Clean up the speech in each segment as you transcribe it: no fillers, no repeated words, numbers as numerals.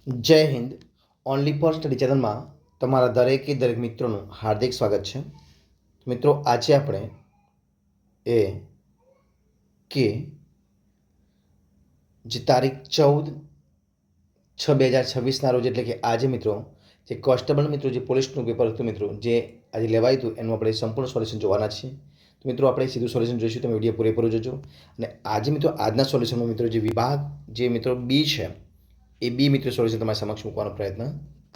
જય Hind. Only for study ચેનલમાં તમારા દરેક મિત્રોનું હાર્દિક સ્વાગત છે. મિત્રો, આજે આપણે એ કે જે તારીખ 14/6/2026ના રોજ એટલે કે આજે મિત્રો જે કોન્સ્ટેબલ મિત્રો જે પોલીસનું પેપર હતું મિત્રો જે આજે લેવાયું હતું એનું આપણે સંપૂર્ણ સોલ્યુશન જોવાના છીએ. તો મિત્રો આપણે સીધું સોલ્યુશન જોઈશું. તમે વિડીયો પૂરેપૂરો જોજો. અને આજે મિત્રો આજના સોલ્યુશનમાં મિત્રો જે વિભાગ જે મિત્રો બી છે એ બી મિત્રો સોલ્યુશન તમારી સમક્ષ મૂકવાનો પ્રયત્ન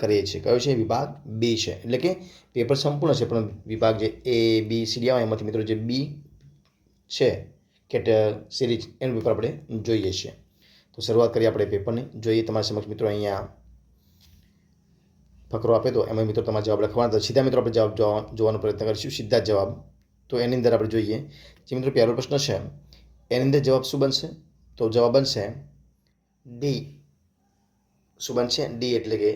કરીએ છીએ. કયો છે? વિભાગ બી છે. એટલે કે પેપર સંપૂર્ણ છે પણ વિભાગ જે એ બી સી ડી આવે એમાંથી મિત્રો જે બી છે કેટ સિરીઝ એનું પેપર આપણે જોઈએ છીએ. તો શરૂઆત કરીએ આપણે પેપરની. જોઈએ તમારી સમક્ષ મિત્રો અહીંયા ફકરો આપે તો એમાં મિત્રો તમારે જવાબ લખવાના. તો સીધા મિત્રો આપણે જવાબ જોવાનો પ્રયત્ન કરીશું, સીધા જ જવાબ. તો એની અંદર આપણે જોઈએ જે મિત્રો પહેલો પ્રશ્ન છે એની અંદર જવાબ શું બનશે? તો જવાબ બનશે ડી. શું બનશે? ડી એટલે કે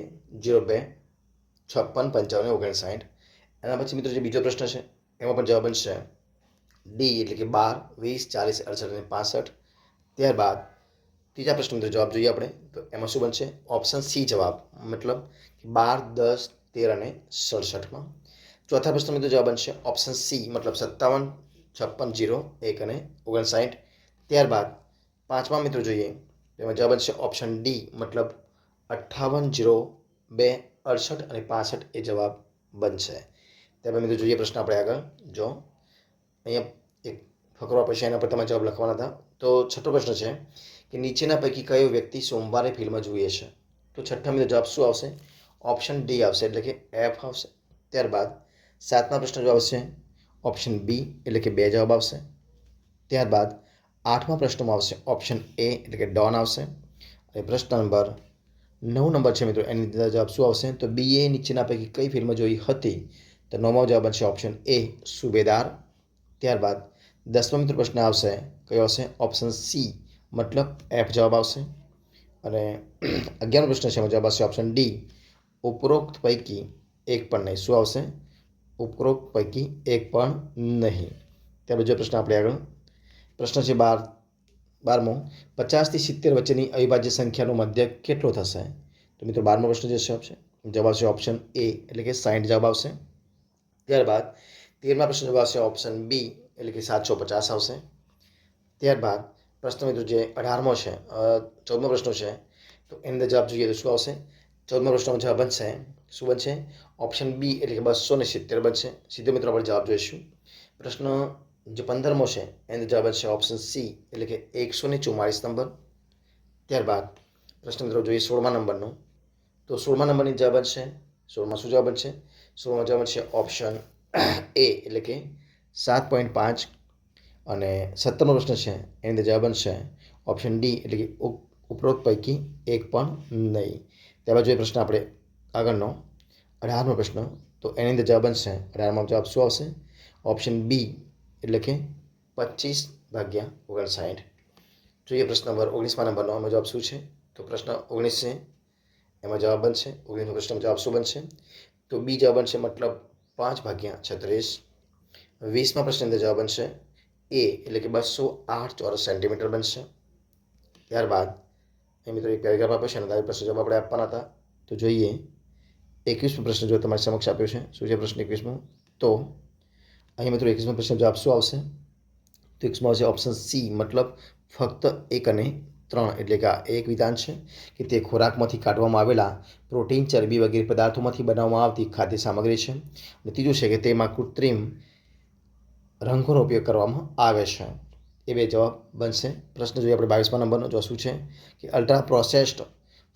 0/2565559. એના પછી મિત્રો જે બીજો પ્રશ્ન છે એમાં પણ જવાબ બનશે ડી એટલે કે 12 20 40 68 અને 65. ત્યારબાદ ત્રીજા પ્રશ્ન મિત્રો જવાબ જોઈએ આપણે તો એમાં શું બનશે? ઓપ્શન સી જવાબ, મતલબ 12 10 13 અને 67માં. ચોથા પ્રશ્ન મિત્રો જવાબ બનશે ઓપ્શન સી, મતલબ 57 56 0 1 અને 59. ત્યારબાદ પાંચમા મિત્રો જોઈએ એમાં જવાબ બનશે ઓપ્શન ડી, મતલબ 58 0 2 68 અને 65 એ જવાબ બનશે. ત્યારબાદ મિત્રો જોઈએ પ્રશ્ન આપણે આગળ. જો અહીંયા એક ફકરો આપે છે એના પર તમારે જવાબ લખવાના હતા. તો છઠ્ઠો પ્રશ્ન છે કે નીચેના પૈકી કયો વ્યક્તિ સોમવારે ફિલ્મ જુએ છે? તો છઠ્ઠા મિત્રો જવાબ શું આવશે? ઓપ્શન ડી આવશે, એટલે કે એફ આવશે. ત્યારબાદ સાતમા પ્રશ્ન જવાબ આવશે ઓપ્શન બી, એટલે કે 2 જવાબ આવશે. ત્યારબાદ આઠમા પ્રશ્નમાં આવશે ઓપ્શન એ, એટલે કે ડોન આવશે. અને પ્રશ્ન નંબર 9 છે મિત્રો એની અંદર જવાબ શું આવશે? તો બી એ નીચેના પૈકી કઈ ફિલ્મ જોઈ હતી? તો 9મો જવાબ બનશે ઓપ્શન એ, સુબેદાર. ત્યારબાદ 10મો મિત્રો પ્રશ્ન આવશે કયો આવશે? ઓપ્શન સી, મતલબ એફ જવાબ આવશે. અને 11મો પ્રશ્ન છે એમાં જવાબ આવશે ઓપ્શન ડી, ઉપરોક્ત પૈકી એક પણ નહીં. શું આવશે? ઉપરોક્ત પૈકી એક પણ નહીં. ત્યાર બીજો પ્રશ્ન આપણે આગળ. પ્રશ્ન છે 12મો, 50 થી 70 વચ્ચેની અવિભાજ્ય સંખ્યાનો મધ્ય કેટલો થશે? તો મિત્રો 12મો પ્રશ્ન જે છે જવાબ આવશે ઓપ્શન એ, એટલે કે 60 જવાબ આવશે. ત્યારબાદ 13મા પ્રશ્ન જવાબ આવશે ઓપ્શન બી, એટલે કે 750 આવશે. ત્યારબાદ પ્રશ્ન મિત્રો જે 18મો છે 14મો પ્રશ્ન છે તો એની અંદર જવાબ જોઈએ તો શું આવશે? 14મા પ્રશ્નનો જવાબ બનશે શું બનશે? ઓપ્શન બી, એટલે કે 270 બનશે. સીધો મિત્રો આપણે જવાબ જોઈશું. પ્રશ્ન જે 15મો છે એનો જવાબ બનશે ઓપ્શન સી, એટલે કે 144 નંબર. ત્યારબાદ પ્રશ્ન મિત્રો જોઈએ 16મા નંબરનો. તો 16મા નંબરની જવાબ બનશે 16માં શું જવાબ બનશે? 16માં જવાબ બનશે ઓપ્શન એ, એટલે કે 7.5. અને 17મો પ્રશ્ન છે એની અંદર જવાબ બનશે ઓપ્શન ડી, એટલે કે ઉપરોક્ત પૈકી એક પણ નહીં. ત્યારબાદ જોઈએ પ્રશ્ન આપણે આગળનો 18મો પ્રશ્ન. તો એની અંદર જવાબ બનશે 18માં જવાબ શું આવશે? ઓપ્શન બી, એટલે કે 25/59. જોઈએ પ્રશ્ન નંબર 19મા નંબરનો. એમાં જવાબ શું છે? તો પ્રશ્ન 19 છે એમાં જવાબ બનશે 19મો પ્રશ્નનો જવાબ શું બનશે? તો બી જવાબ બનશે, મતલબ 5/36. 20મા પ્રશ્નની અંદર જવાબ બનશે એ, એટલે કે 208 ચોરસ સેન્ટીમીટર બનશે. ત્યારબાદ એ મિત્રો એક પેરેગ્રાફ આપ્યો છે અને તારી પ્રશ્ન જવાબ આપણે આપવાના હતા. તો જોઈએ 21મો પ્રશ્ન જો તમારી સમક્ષ આપ્યો છે. શું છે પ્રશ્ન 21મો? તો અહીં મિત્રો 21મો પ્રશ્ન જવાબ શું આવશે? તો 21માં આવશે ઓપ્શન સી, મતલબ ફક્ત 1 અને 3. એટલે કે આ એક વિધાન છે કે તે ખોરાકમાંથી કાઢવામાં આવેલા પ્રોટીન, ચરબી વગેરે પદાર્થોમાંથી બનાવવામાં આવતી ખાદ્ય સામગ્રી છે. અને ત્રીજું છે કે તેમાં કૃત્રિમ રંગોનો ઉપયોગ કરવામાં આવે છે. એ 2 જવાબ બનશે. પ્રશ્ન જોઈએ આપણે 22મા નંબરનો. જો શું છે કે અલ્ટ્રા પ્રોસેસ્ડ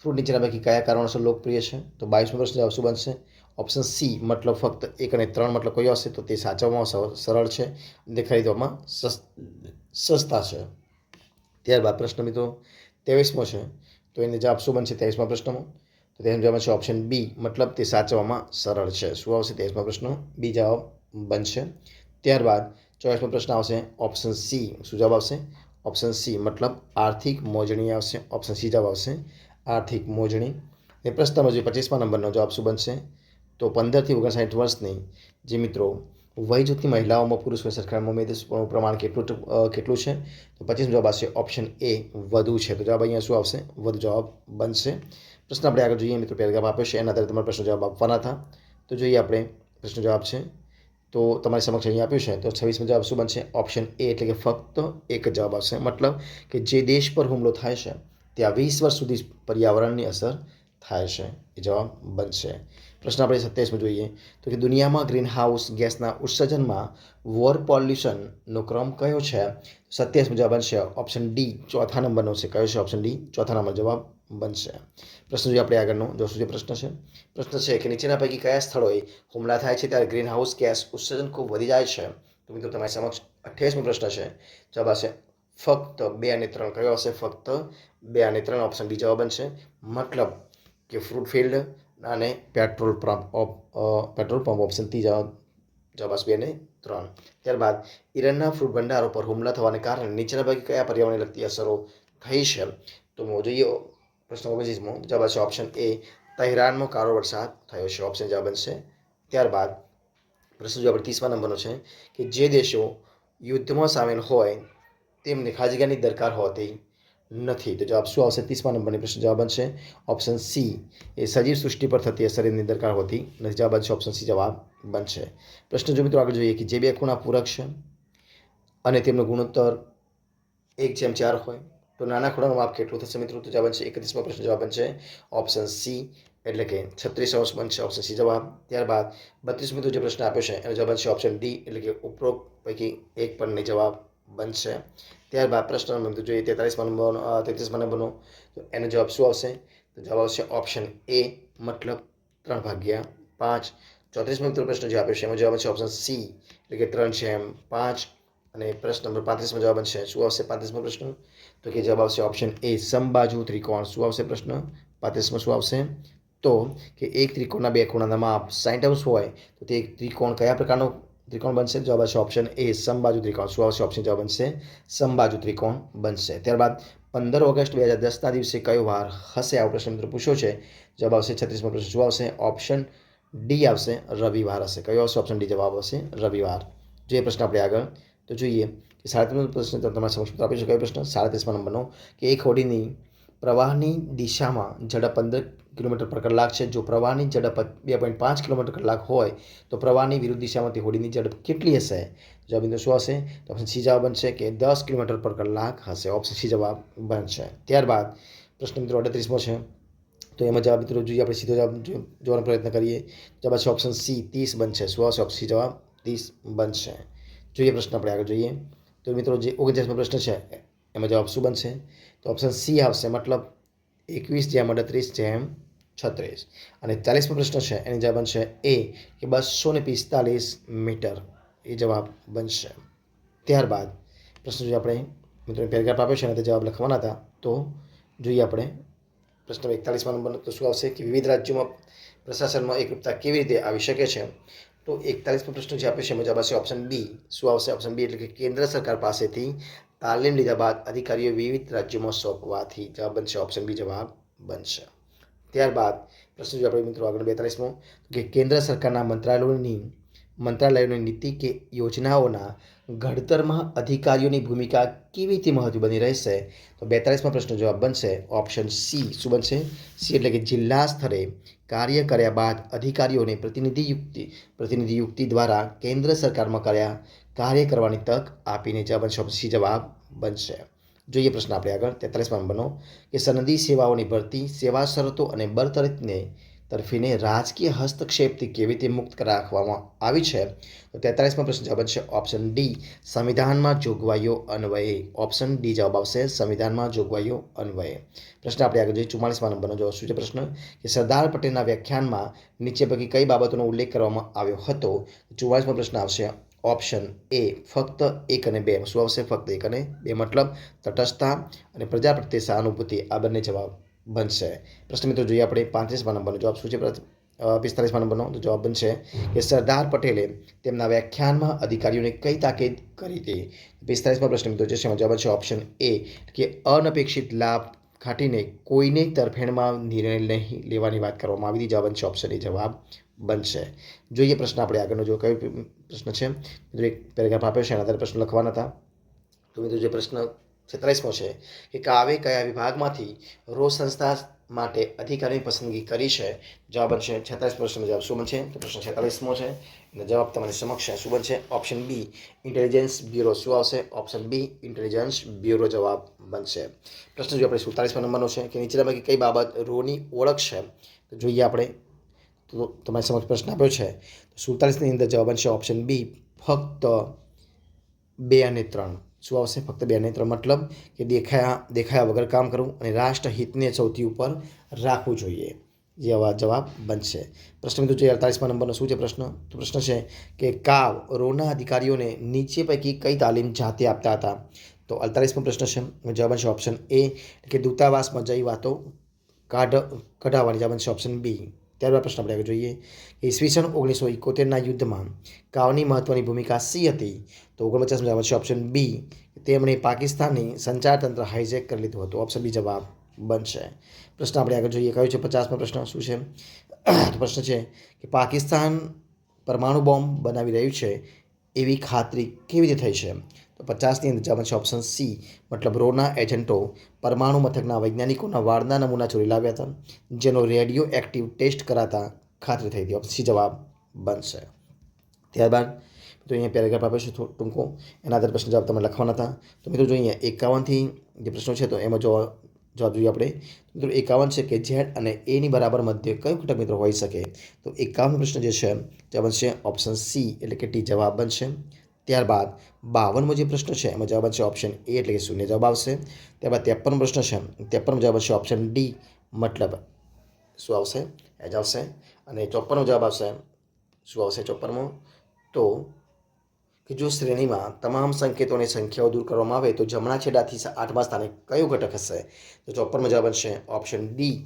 ફ્રૂટ નીચેના પૈકી કયા કારણોસર લોકપ્રિય છે? તો 22મો પ્રશ્ન જવાબ શું બનશે? ઓપ્શન સી, મતલબ ફક્ત 1 અને 3, મતલબ કયો હશે? તો તે સાચવવામાં સરળ છે અને ખરીદવામાં સસ્તા છે. ત્યારબાદ પ્રશ્ન મિત્રો 23મો છે. તો એનો જવાબ શું બનશે 23મા પ્રશ્નમાં? તો તેનો જવાબ છે ઓપ્શન બી, મતલબ તે સાચવવામાં સરળ છે. શું આવશે 23મા પ્રશ્ન? બી જવાબ બનશે. ત્યારબાદ 24મો પ્રશ્ન આવશે ઓપ્શન સી. શું જવાબ આવશે? ઓપ્શન સી, મતલબ આર્થિક મોજણી આવશે. ઓપ્શન સી જવાબ આવશે, આર્થિક મોજણી. અને પ્રશ્નમાં જે 25મા નંબરનો જવાબ શું બનશે? તો 15 થી 59 વર્ષની જે મિત્રો વય જૂથની મહિલાઓમાં પુરુષોની સરખામણીમાં મેદસ્વીપણું પ્રમાણ કેટલું છે? તો 25મો જવાબ આવશે ઓપ્શન એ, વધુ છે. તો જવાબ અહીંયા શું આવશે? વધુ જવાબ બનશે. પ્રશ્ન આપણે આગળ જોઈએ મિત્રો, પેરેગ્રાફ આપ્યો છે એના આધારે તમારે પ્રશ્નો જવાબ આપવાના હતા. તો જોઈએ આપણે પ્રશ્નો જવાબ છે. તો તમારી સમક્ષ અહીં આપ્યું છે. તો 26મો જવાબ શું બનશે? ઓપ્શન એ એટલે કે ફક્ત એક જ જવાબ આવશે. મતલબ કે જે દેશ પર હુમલો થાય છે ત્યાં 20 વર્ષ સુધી પર્યાવરણની અસર થાય છે, એ જવાબ બનશે. પ્રશ્ન આપણે 27મો જોઈએ. તો કે દુનિયામાં ગ્રીનહાઉસ ગેસના ઉત્સર્જનમાં વોર પોલ્યુશનનો ક્રમ કયો છે? 27મો જવાબ બનશે ઓપ્શન ડી, ચોથા નંબરનો છે. કયો છે? ઓપ્શન ડી, ચોથા નંબર જવાબ બનશે. પ્રશ્ન જોઈએ આપણે આગળનો. જોશું જે પ્રશ્ન છે. પ્રશ્ન છે કે નીચેના પૈકી કયા સ્થળોએ હુમલા થાય છે ત્યારે ગ્રીનહાઉસ ગેસ ઉત્સર્જન ખૂબ વધી જાય છે? તો મિત્રો તમારી સમક્ષ 28મો પ્રશ્ન છે. જવાબ આવશે ફક્ત 2 અને 3. કયો આવશે? ફક્ત 2 અને 3. ઓપ્શન ડી જવાબ બનશે. મતલબ કે ફ્રૂટ ફિલ્ડ અને પેટ્રોલ પંપ ઓપ્શન ડી જવાબ આવશે 2 અને 3. ત્યારબાદ ઈરાનના ફ્રૂટ ભંડારો પર હુમલા થવાને કારણે નીચેના પૈકી કયા પર્યાવરણને લગતી અસરો થઈ છે? તો જોઈએ પ્રશ્ન 29મો જવાબ આવશે ઓપ્શન એ, તહેરાનમાં કાળો વરસાદ થયો છે. ઓપ્શન જવાબ બનશે. ત્યારબાદ પ્રશ્ન જો આપણે 30મા નંબરનો છે કે જે દેશો યુદ્ધમાં સામેલ હોય તેમને ખાસ જગ્યાની દરકાર હોતી નથી. તો જવાબ શું આવશે? 30મા નંબરની પ્રશ્ન જવાબ બનશે ઓપ્શન સી, એ સજીવ સૃષ્ટિ પર થતી અસરની દરકાર હોતી નથી. જવાબ બનશે ઓપ્શન સી જવાબ બનશે. પ્રશ્ન જો મિત્રો આગળ જોઈએ કે જે બે ખૂણા પૂરક છે અને તેમનો ગુણોત્તર 1:4 હોય તો નાના ખૂણાનું માપ કેટલું થશે મિત્રો? તો જવાબ બનશે 31મો પ્રશ્ન જવાબ બનશે ઓપ્શન સી એટલે કે 36 બનશે. ઓપ્શન સી જવાબ. ત્યારબાદ 32મો મિત્રો જે પ્રશ્ન આપ્યો છે એનો જવાબ બનશે ઓપ્શન ડી એટલે કે ઉપરોક્ત પૈકી એક પરની જવાબ બનશે. ત્યારબાદ પ્રશ્ન નંબર જોઈએ 33મા નંબરનો, તો એનો જવાબ શું આવશે? તો જવાબ આવશે ઓપ્શન એ, મતલબ 3/5. 34મો મિત્રો પ્રશ્ન જે આપ્યો છે એમાં જવાબ આવશે ઓપ્શન સી એટલે કે 3/5. અને પ્રશ્ન નંબર 35મો જવાબ બનશે શું આવશે? 35મો પ્રશ્ન તો કે જવાબ આવશે ઓપ્શન એ, સમબાજુ ત્રિકોણ. શું આવશે પ્રશ્ન? 35મો શું આવશે? તો કે એક ત્રિકોણના બે ખૂણાના માપ 60° હોય તો તે ત્રિકોણ કયા પ્રકારનો ત્રિકોણ બનશે? જવાબ આવશે ઓપ્શન એ, સમબાજુ ત્રિકોણ. શું આવશે? ઓપ્શન જવાબ બનશે સમબાજુ ત્રિકોણ બનશે. ત્યારબાદ 15 ઓગસ્ટ 2010ના દિવસે કયો વાર હશે? આવો પ્રશ્ન મિત્રો પૂછ્યો છે. જવાબ આવશે 36મો પ્રશ્ન શું આવશે? ઓપ્શન ડી આવશે, રવિવાર હશે. કયો આવશે? ઓપ્શન ડી જવાબ આવશે રવિવાર. જોઈએ પ્રશ્ન આપણે આગળ. તો જોઈએ કે 37મો પ્રશ્ન તમારા સમક્ષ આપી છે. કયો પ્રશ્ન? 37મા નંબરનો કે એક હોડીની પ્રવાહની દિશામાં ઝડપ 15 કિલોમીટર પર કલાક છે. જો પ્રવાહની ઝડપ 2.5 કિલોમીટર કલાક હોય તો પ્રવાહની વિરુદ્ધ દિશામાંથી હોડીની ઝડપ કેટલી હશે? જવાબ મિત્રો શું હશે? તો ઓપ્શન સી જવાબ બનશે કે 10 કિલોમીટર પર કલાક હશે. ઓપ્શન સી જવાબ બનશે. ત્યારબાદ પ્રશ્ન મિત્રો 38મો છે. તો એમાં જવાબ મિત્રો જોઈએ આપણે સીધો જવાબ જોવાનો પ્રયત્ન કરીએ. જવાબ છે ઓપ્શન સી 30 બનશે. શું આવશે? ઓપ્શન સી જવાબ 30 બનશે. જોઈએ પ્રશ્ન આપણે આગળ જોઈએ. તો મિત્રો જે 39મો પ્રશ્ન છે એમાં જવાબ શું બનશે? તો ઓપ્શન સી આવશે, મતલબ 21/38/36. અને 40મો પ્રશ્ન છે એની જવાબ બનશે એ કે 245 મીટર, એ જવાબ બનશે. ત્યારબાદ પ્રશ્ન જોઈએ આપણે મિત્રો પેરેગ્રાફ આપ્યો છે અને તે જવાબ લખવાના હતા. તો જોઈએ આપણે પ્રશ્ન 41મા નંબરનો, તો શું આવશે કે વિવિધ રાજ્યોમાં પ્રશાસનમાં એકરૂપતા કેવી રીતે આવી શકે છે? તો 41મો પ્રશ્ન જે આપ્યો છે એમાં જવાબ આવશે ઓપ્શન બી. શું આવશે? ઓપ્શન બી એટલે કે કેન્દ્ર સરકાર પાસેથી તાલીમ લીધા બાદ અધિકારીઓ વિવિધ રાજ્યોમાં સોંપવાથી. જવાબ બનશે ઓપ્શન બી જવાબ બનશે. ત્યારબાદ પ્રશ્ન જો આપણે મિત્રો આગળ 42મો કે કેન્દ્ર સરકારના મંત્રાલયોની નીતિ કે યોજનાઓના ઘડતરમાં અધિકારીઓની ભૂમિકા કેવી રીતે મહત્વ બની રહેશે? તો 42મા પ્રશ્નનો જવાબ બનશે ઓપ્શન સી. શું બનશે? સી એટલે કે જિલ્લા સ્તરે કાર્ય કર્યા બાદ અધિકારીઓને પ્રતિનિધિયુક્તિ દ્વારા કેન્દ્ર સરકારમાં કાર્ય કરવાની તક આપીને. જવાબ બનશે ઓપ્શન સી જવાબ બનશે. જોઈએ પ્રશ્ન આપણે આગળ 43મા નંબરનો કે સનદી સેવાઓની ભરતી, સેવા શરતો અને બરતરફીને રાજકીય હસ્તક્ષેપથી કેવી રીતે મુક્ત રાખવામાં આવી છે? તો 43મા પ્રશ્ન જવાબ બનશે ઓપ્શન ડી, સંવિધાનમાં જોગવાઈઓ અન્વયે. ઓપ્શન ડી જવાબ આવશે સંવિધાનમાં જોગવાઈઓ અન્વયે. પ્રશ્ન આપણે આગળ જોઈએ 44મા નંબરનો જવાબ શું છે પ્રશ્ન કે સરદાર પટેલના વ્યાખ્યાનમાં નીચે પૈકી કઈ બાબતોનો ઉલ્લેખ કરવામાં આવ્યો હતો? 44મો પ્રશ્ન આવશે ઓપ્શન એ, ફક્ત 1 અને 2. શું આવશે? ફક્ત 1 અને 2, મતલબ તટસ્થતા અને પ્રજા પ્રત્યે સહાનુભૂતિ. આ બંને જવાબ બનશે. પ્રશ્ન મિત્રો જોઈએ આપણે 35મા નંબરનો જવાબ શું છે? 45મા નંબરનો તો જવાબ બનશે કે સરદાર પટેલે તેમના વ્યાખ્યાનમાં અધિકારીઓને કઈ તાકીદ કરી હતી? 45મા પ્રશ્ન મિત્રો જે છે જવાબ છે ઓપ્શન એ કે અનપેક્ષિત લાભ ખાટીને કોઈને તરફેણમાં નિર્ણય નહીં લેવાની વાત કરવામાં આવી હતી. જવાબ બનશે ઓપ્શન એ જવાબ બનશે. જોઈએ પ્રશ્ન આપણે આગળનો જો કયો પ્રશ્ન છે મિત્રો એક પેરેગ્રાફ આપ્યો છે એના આધારે પ્રશ્ન લખવાના હતા. તો મિત્રો જે પ્રશ્ન 46મો છે કે કાવે કયા વિભાગમાંથી રોજ સંસ્થા માટે અધિકારીની પસંદગી કરી છે? જવાબ બનશે 46 પ્રશ્નનો જવાબ શું બનશે? તો પ્રશ્ન 46મો છે અને જવાબ તમારી સમક્ષ છે. શું બનશે? Option B intelligence bureau. શું આવશે? ઓપ્શન બી ઇન્ટેલિજન્સ બ્યુરો જવાબ બનશે. પ્રશ્ન જોઈએ આપણે 47મા નંબરનો છે કે નીચેના પૈકી કઈ બાબત રોની ઓળખ છે? તો જોઈએ આપણે. તો તમારી સમક્ષ પ્રશ્ન આપ્યો છે. 47ની અંદર જવાબ બનશે ઓપ્શન બી ફક્ત 2 અને 3. શું આવશે? ફક્ત 2 અને 3 મતલબ કે દેખાયા વગર કામ કરવું અને રાષ્ટ્રહિતને સૌથી ઉપર રાખવું જોઈએ. જેવા જવાબ બનશે. પ્રશ્ન મિત્રો જોઈએ 48મા નંબરનો શું છે પ્રશ્ન? તો પ્રશ્ન છે કે કાવ રોના અધિકારીઓને નીચે પૈકી કઈ તાલીમ જાતે આપતા હતા? તો 48મો પ્રશ્ન છે. જવાબ બનશે ઓપ્શન એ કે દૂતાવાસમાં જઈ વાતો કઢાવવાની. જવાબ બનશે ઓપ્શન બી. ત્યારબાદ પ્રશ્ન આપણે આગળ જોઈએ કે ઈસવીસન 1971ના યુદ્ધમાં કાવની મહત્વની ભૂમિકા શી હતી? તો 49મો જવાબ છે ઓપ્શન બી. તેમણે પાકિસ્તાનની સંચાર તંત્ર હાઇજેક કરી લીધું હતું. ઓપ્શન બી જવાબ બનશે. પ્રશ્ન આપણે આગળ જોઈએ કયો છે 50મો પ્રશ્ન શું છે? તો પ્રશ્ન છે કે પાકિસ્તાન પરમાણુ બોમ્બ બનાવી રહ્યું છે એવી ખાતરી કેવી રીતે થઈ છે? તો 50ની અંદર જવાબ છે ઓપ્શન સી. મતલબ રોના એજન્ટો પરમાણુ મથકના વૈજ્ઞાનિકોના વાળના નમૂના ચોરી લાવ્યા હતા, જેનો રેડિયો એક્ટિવ ટેસ્ટ કરાતા ખાતરી થઈ હતી. ઓપ્શન સી જવાબ બનશે. ત્યારબાદ તો અહીંયા પેરેગ્રાફ આપ્યો છે ટૂંકો, એના આધારે પ્રશ્ન જવાબ તમે લખવાના હતા. તો મિત્રો જોઈએ 51થી જે પ્રશ્નો છે તો એમાં જવાબ જોઈએ આપણે. મિત્રો 51 છે કે ઝેડ અને એની બરાબર મધ્ય કયો ઘટક મિત્રો હોઈ શકે? તો 51મો પ્રશ્ન જે છે જવાબ બનશે ઓપ્શન સી એટલે કે ટી જવાબ બનશે. ત્યારબાદ 52મો જે પ્રશ્ન છે એમાં જવાબ બનશે ઓપ્શન એ એટલે કે શૂન્ય જવાબ આવશે. ત્યારબાદ 53મો પ્રશ્ન છે 53મો જવાબ બનશે ઓપ્શન ડી મતલબ શું આવશે? એજ આવશે. અને 54મો જવાબ આવશે શું આવશે 54મો? તો કે જો શ્રેણીમાં તમામ સંકેતોની સંખ્યાઓ દૂર કરવામાં આવે તો જમણા છેડાથી 8મા સ્થાને કયો ઘટક હશે? તો 54મો જવાબ બનશે ઓપ્શન ડી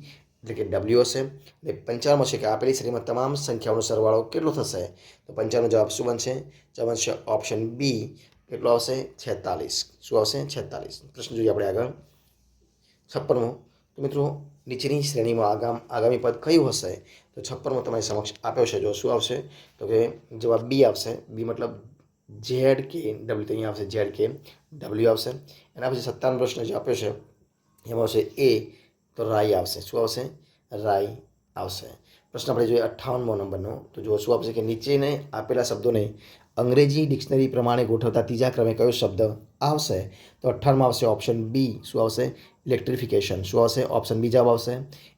એટલે કે ડબલ્યુ હશે. અને 55મો છે કે આપેલી શ્રેણીમાં તમામ સંખ્યાઓનો સરવાળો કેટલો થશે? તો 55મો જવાબ શું બનશે? જવાબ બનશે ઓપ્શન બી. કેટલો આવશે? 46. શું આવશે? 46. પ્રશ્ન જોઈએ આપણે આગળ 56મો. તો મિત્રો નીચેની શ્રેણીમાં આગામી પદ કયું હશે? તો 56મો તમારી સમક્ષ આપ્યો છે. જો શું આવશે? તો કે જવાબ બી આવશે. બી મતલબ ઝેડ કે ડબલ્યુ. તો અહીંયા આવશે ઝેડ કે ડબલ્યુ આવશે. એના પછી 57મો પ્રશ્ન જે આપ્યો છે એમાં આવશે એ તો રાઈ આવશે. શું આવશે? રાઈ આવશે. પ્રશ્ન આપણે જોઈએ 58મો નંબરનો. તો જો શું આપશે કે નીચેને આપેલા શબ્દોને અંગ્રેજી ડિક્શનરી પ્રમાણે ગોઠવતા ત્રીજા ક્રમે કયો શબ્દ આવશે? તો 58માં આવશે ઓપ્શન બી. શું આવશે? ઇલેક્ટ્રિફિકેશન. શું આવશે? ઓપ્શન બી જવાબ આવશે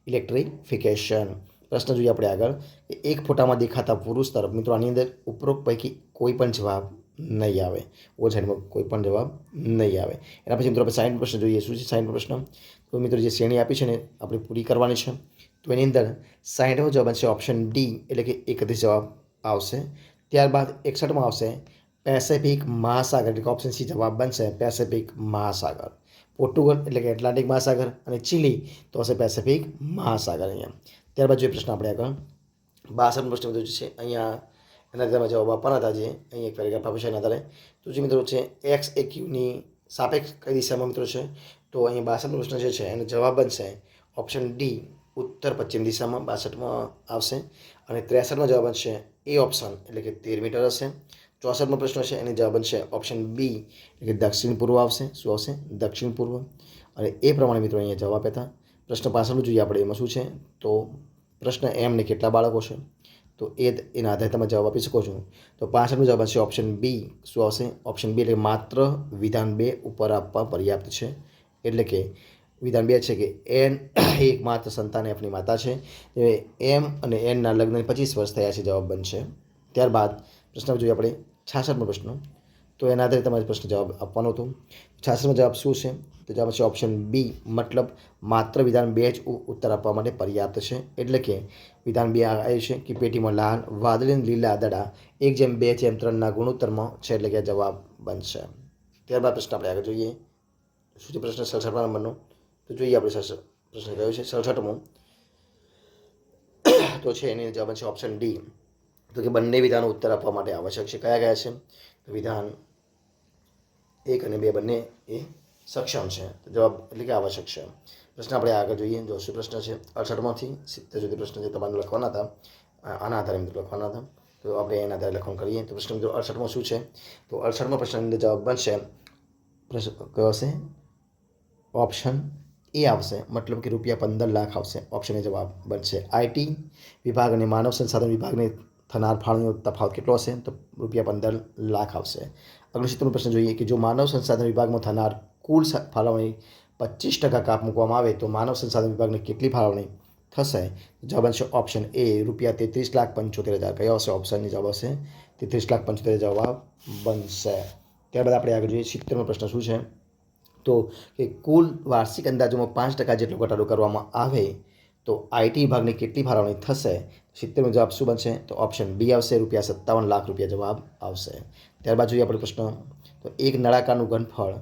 ઇલેક્ટ્રિફિકેશન. પ્રશ્ન જોઈએ આપણે આગળ કે એક ફોટામાં દેખાતા પુરુષ તરફ. મિત્રો આની અંદર ઉપરોક્ત પૈકી કોઈ પણ જવાબ નહીં આવે. ઓલ સાઈડમાં કોઈ પણ જવાબ નહીં આવે. એના પછી મિત્રો આપણે 60 પ્રશ્ન જોઈએ. શું છે 60 પ્રશ્ન? તો મિત્રો જે શ્રેણી આપી છે ને આપણે પૂરી કરવાની છે. તો એની અંદર 60મો જવાબ છે ઓપ્શન ડી એટલે કે 31 જવાબ આવશે. ત્યારબાદ 61માં આવશે પેસેફિક મહાસાગર એટલે કે ઓપ્શન સી જવાબ બનશે પેસેફિક મહાસાગર. પોર્ટુગલ એટલે કે એટલાન્ટિક મહાસાગર અને ચીલી તો હશે પેસેફિક મહાસાગર અહીંયા. ત્યારબાદ જોઈએ પ્રશ્ન આપણે આગળ 62 પ્રશ્ન મિત્રો છે અહીંયા એના આધારે જવાબ આપવાના હતા. જે અહીં એક પેરેગ્રાફ આપ્યો છે એના આધારે. તો જે મિત્રો છે એક્સ એ ક્યુની સાપેક્ષ કઈ દિશામાં મિત્રો છે? તો અહીંયા 62મો પ્રશ્ન જે છે એનો જવાબ બનશે ઓપ્શન ડી ઉત્તર પશ્ચિમ દિશામાં 62માં આવશે. અને 63માં જવાબ બનશે એ ઓપ્શન એટલે કે 13 મીટર હશે. 64મો પ્રશ્ન છે એનો જવાબ બનશે ઓપ્શન બી એટલે કે દક્ષિણ પૂર્વ આવશે. શું આવશે? દક્ષિણ પૂર્વ. અને એ પ્રમાણે મિત્રો અહીંયા જવાબ આપ્યા હતા. પ્રશ્ન પાછળનું જોઈએ આપણે એમાં શું છે? તો પ્રશ્ન એમને કેટલા બાળકો છે? તો એના આધારે તમે જવાબ આપી શકો છો. તો 65મો જવાબ હશે ઓપ્શન બી. શું આવશે? ઓપ્શન બી એટલે માત્ર વિધાન 2 ઉપર આપવા પર્યાપ્ત છે. એટલે કે વિધાન 2 છે કે એન એકમાત્ર સંતાન એફની માતા છે. એમ અને એનના લગ્ન 25 વર્ષ થયા છે. જવાબ બનશે. ત્યારબાદ પ્રશ્ન જોઈએ આપણે 66મો પ્રશ્ન. તો એના આધારે તમારે પ્રશ્ન જવાબ આપવાનો હતો. 66મો જવાબ શું છે? તો જવાબ છે ઓપ્શન બી મતલબ માત્ર વિધાન 2 જ ઉત્તર આપવા માટે પર્યાપ્ત છે. એટલે કે વિધાન 2 આવ્યું છે કે પેટીમાં લાલ વાદળી લીલા દડા 1:2:3ના ગુણોત્તરમાં છે. એટલે કે જવાબ બનશે. ત્યારબાદ પ્રશ્ન આપણે આગળ જોઈએ. શું છે પ્રશ્ન 67મા નંબરનો? તો જોઈએ આપણે પ્રશ્ન કયો છે 67મો. તો છે એની જવાબ છે ઓપ્શન ડી. તો કે બંને વિધાનો ઉત્તર આપવા માટે આવશ્યક છે. કયા કયા છે? તો વિધાન 1 અને 2 બંને એ સક્ષમ છે. તો જવાબ એટલે કે આવશ્યક છે. પ્રશ્ન આપણે આગળ જોઈએ. જો શું પ્રશ્ન છે 68માંથી 70 સુધી પ્રશ્ન છે તમારે લખવાના હતા. આના આધારે મિત્રો લખવાના હતા. તો આપણે એના આધારે લખવાનું કરીએ. તો પ્રશ્ન મિત્રો 68મો શું છે? તો 68મા પ્રશ્નની અંદર જવાબ બનશે પ્રશ્ન કયો હશે? ઓપ્શન એ આવશે, મતલબ કે ₹15,00,000 આવશે. ઓપ્શન એ જવાબ બનશે. આઈટી વિભાગ અને માનવ સંસાધન વિભાગને થનાર ફાળવણીનો તફાવત કેટલો હશે? તો ₹15,00,000 આવશે. આગળ 70મો પ્રશ્ન જોઈએ કે જો માનવ સંસાધન વિભાગમાં થનાર કુલ ફાળવણી 25% કાપ મૂકવામાં આવે તો માનવ સંસાધન વિભાગને કેટલી ફાળવણી થશે? જવાબ બનશે ઓપ્શન એ ₹33,75,000. કયો આવશે? ઓપ્શનની જવાબ આવશે 33,75,000 જવાબ બનશે. ત્યારબાદ આપણે આગળ જોઈએ 70મો પ્રશ્ન શું છે? તો કે કુલ વાર્ષિક અંદાજોમાં 5% જેટલો ઘટાડો કરવામાં આવે તો આઈટી વિભાગને કેટલી ફાળવણી થશે? 70મો જવાબ શું બનશે? તો ઓપ્શન બી આવશે ₹57,00,000 જવાબ આવશે. ત્યારબાદ જોઈએ આપણે પ્રશ્ન તો એક નળાકારનું ઘનફળ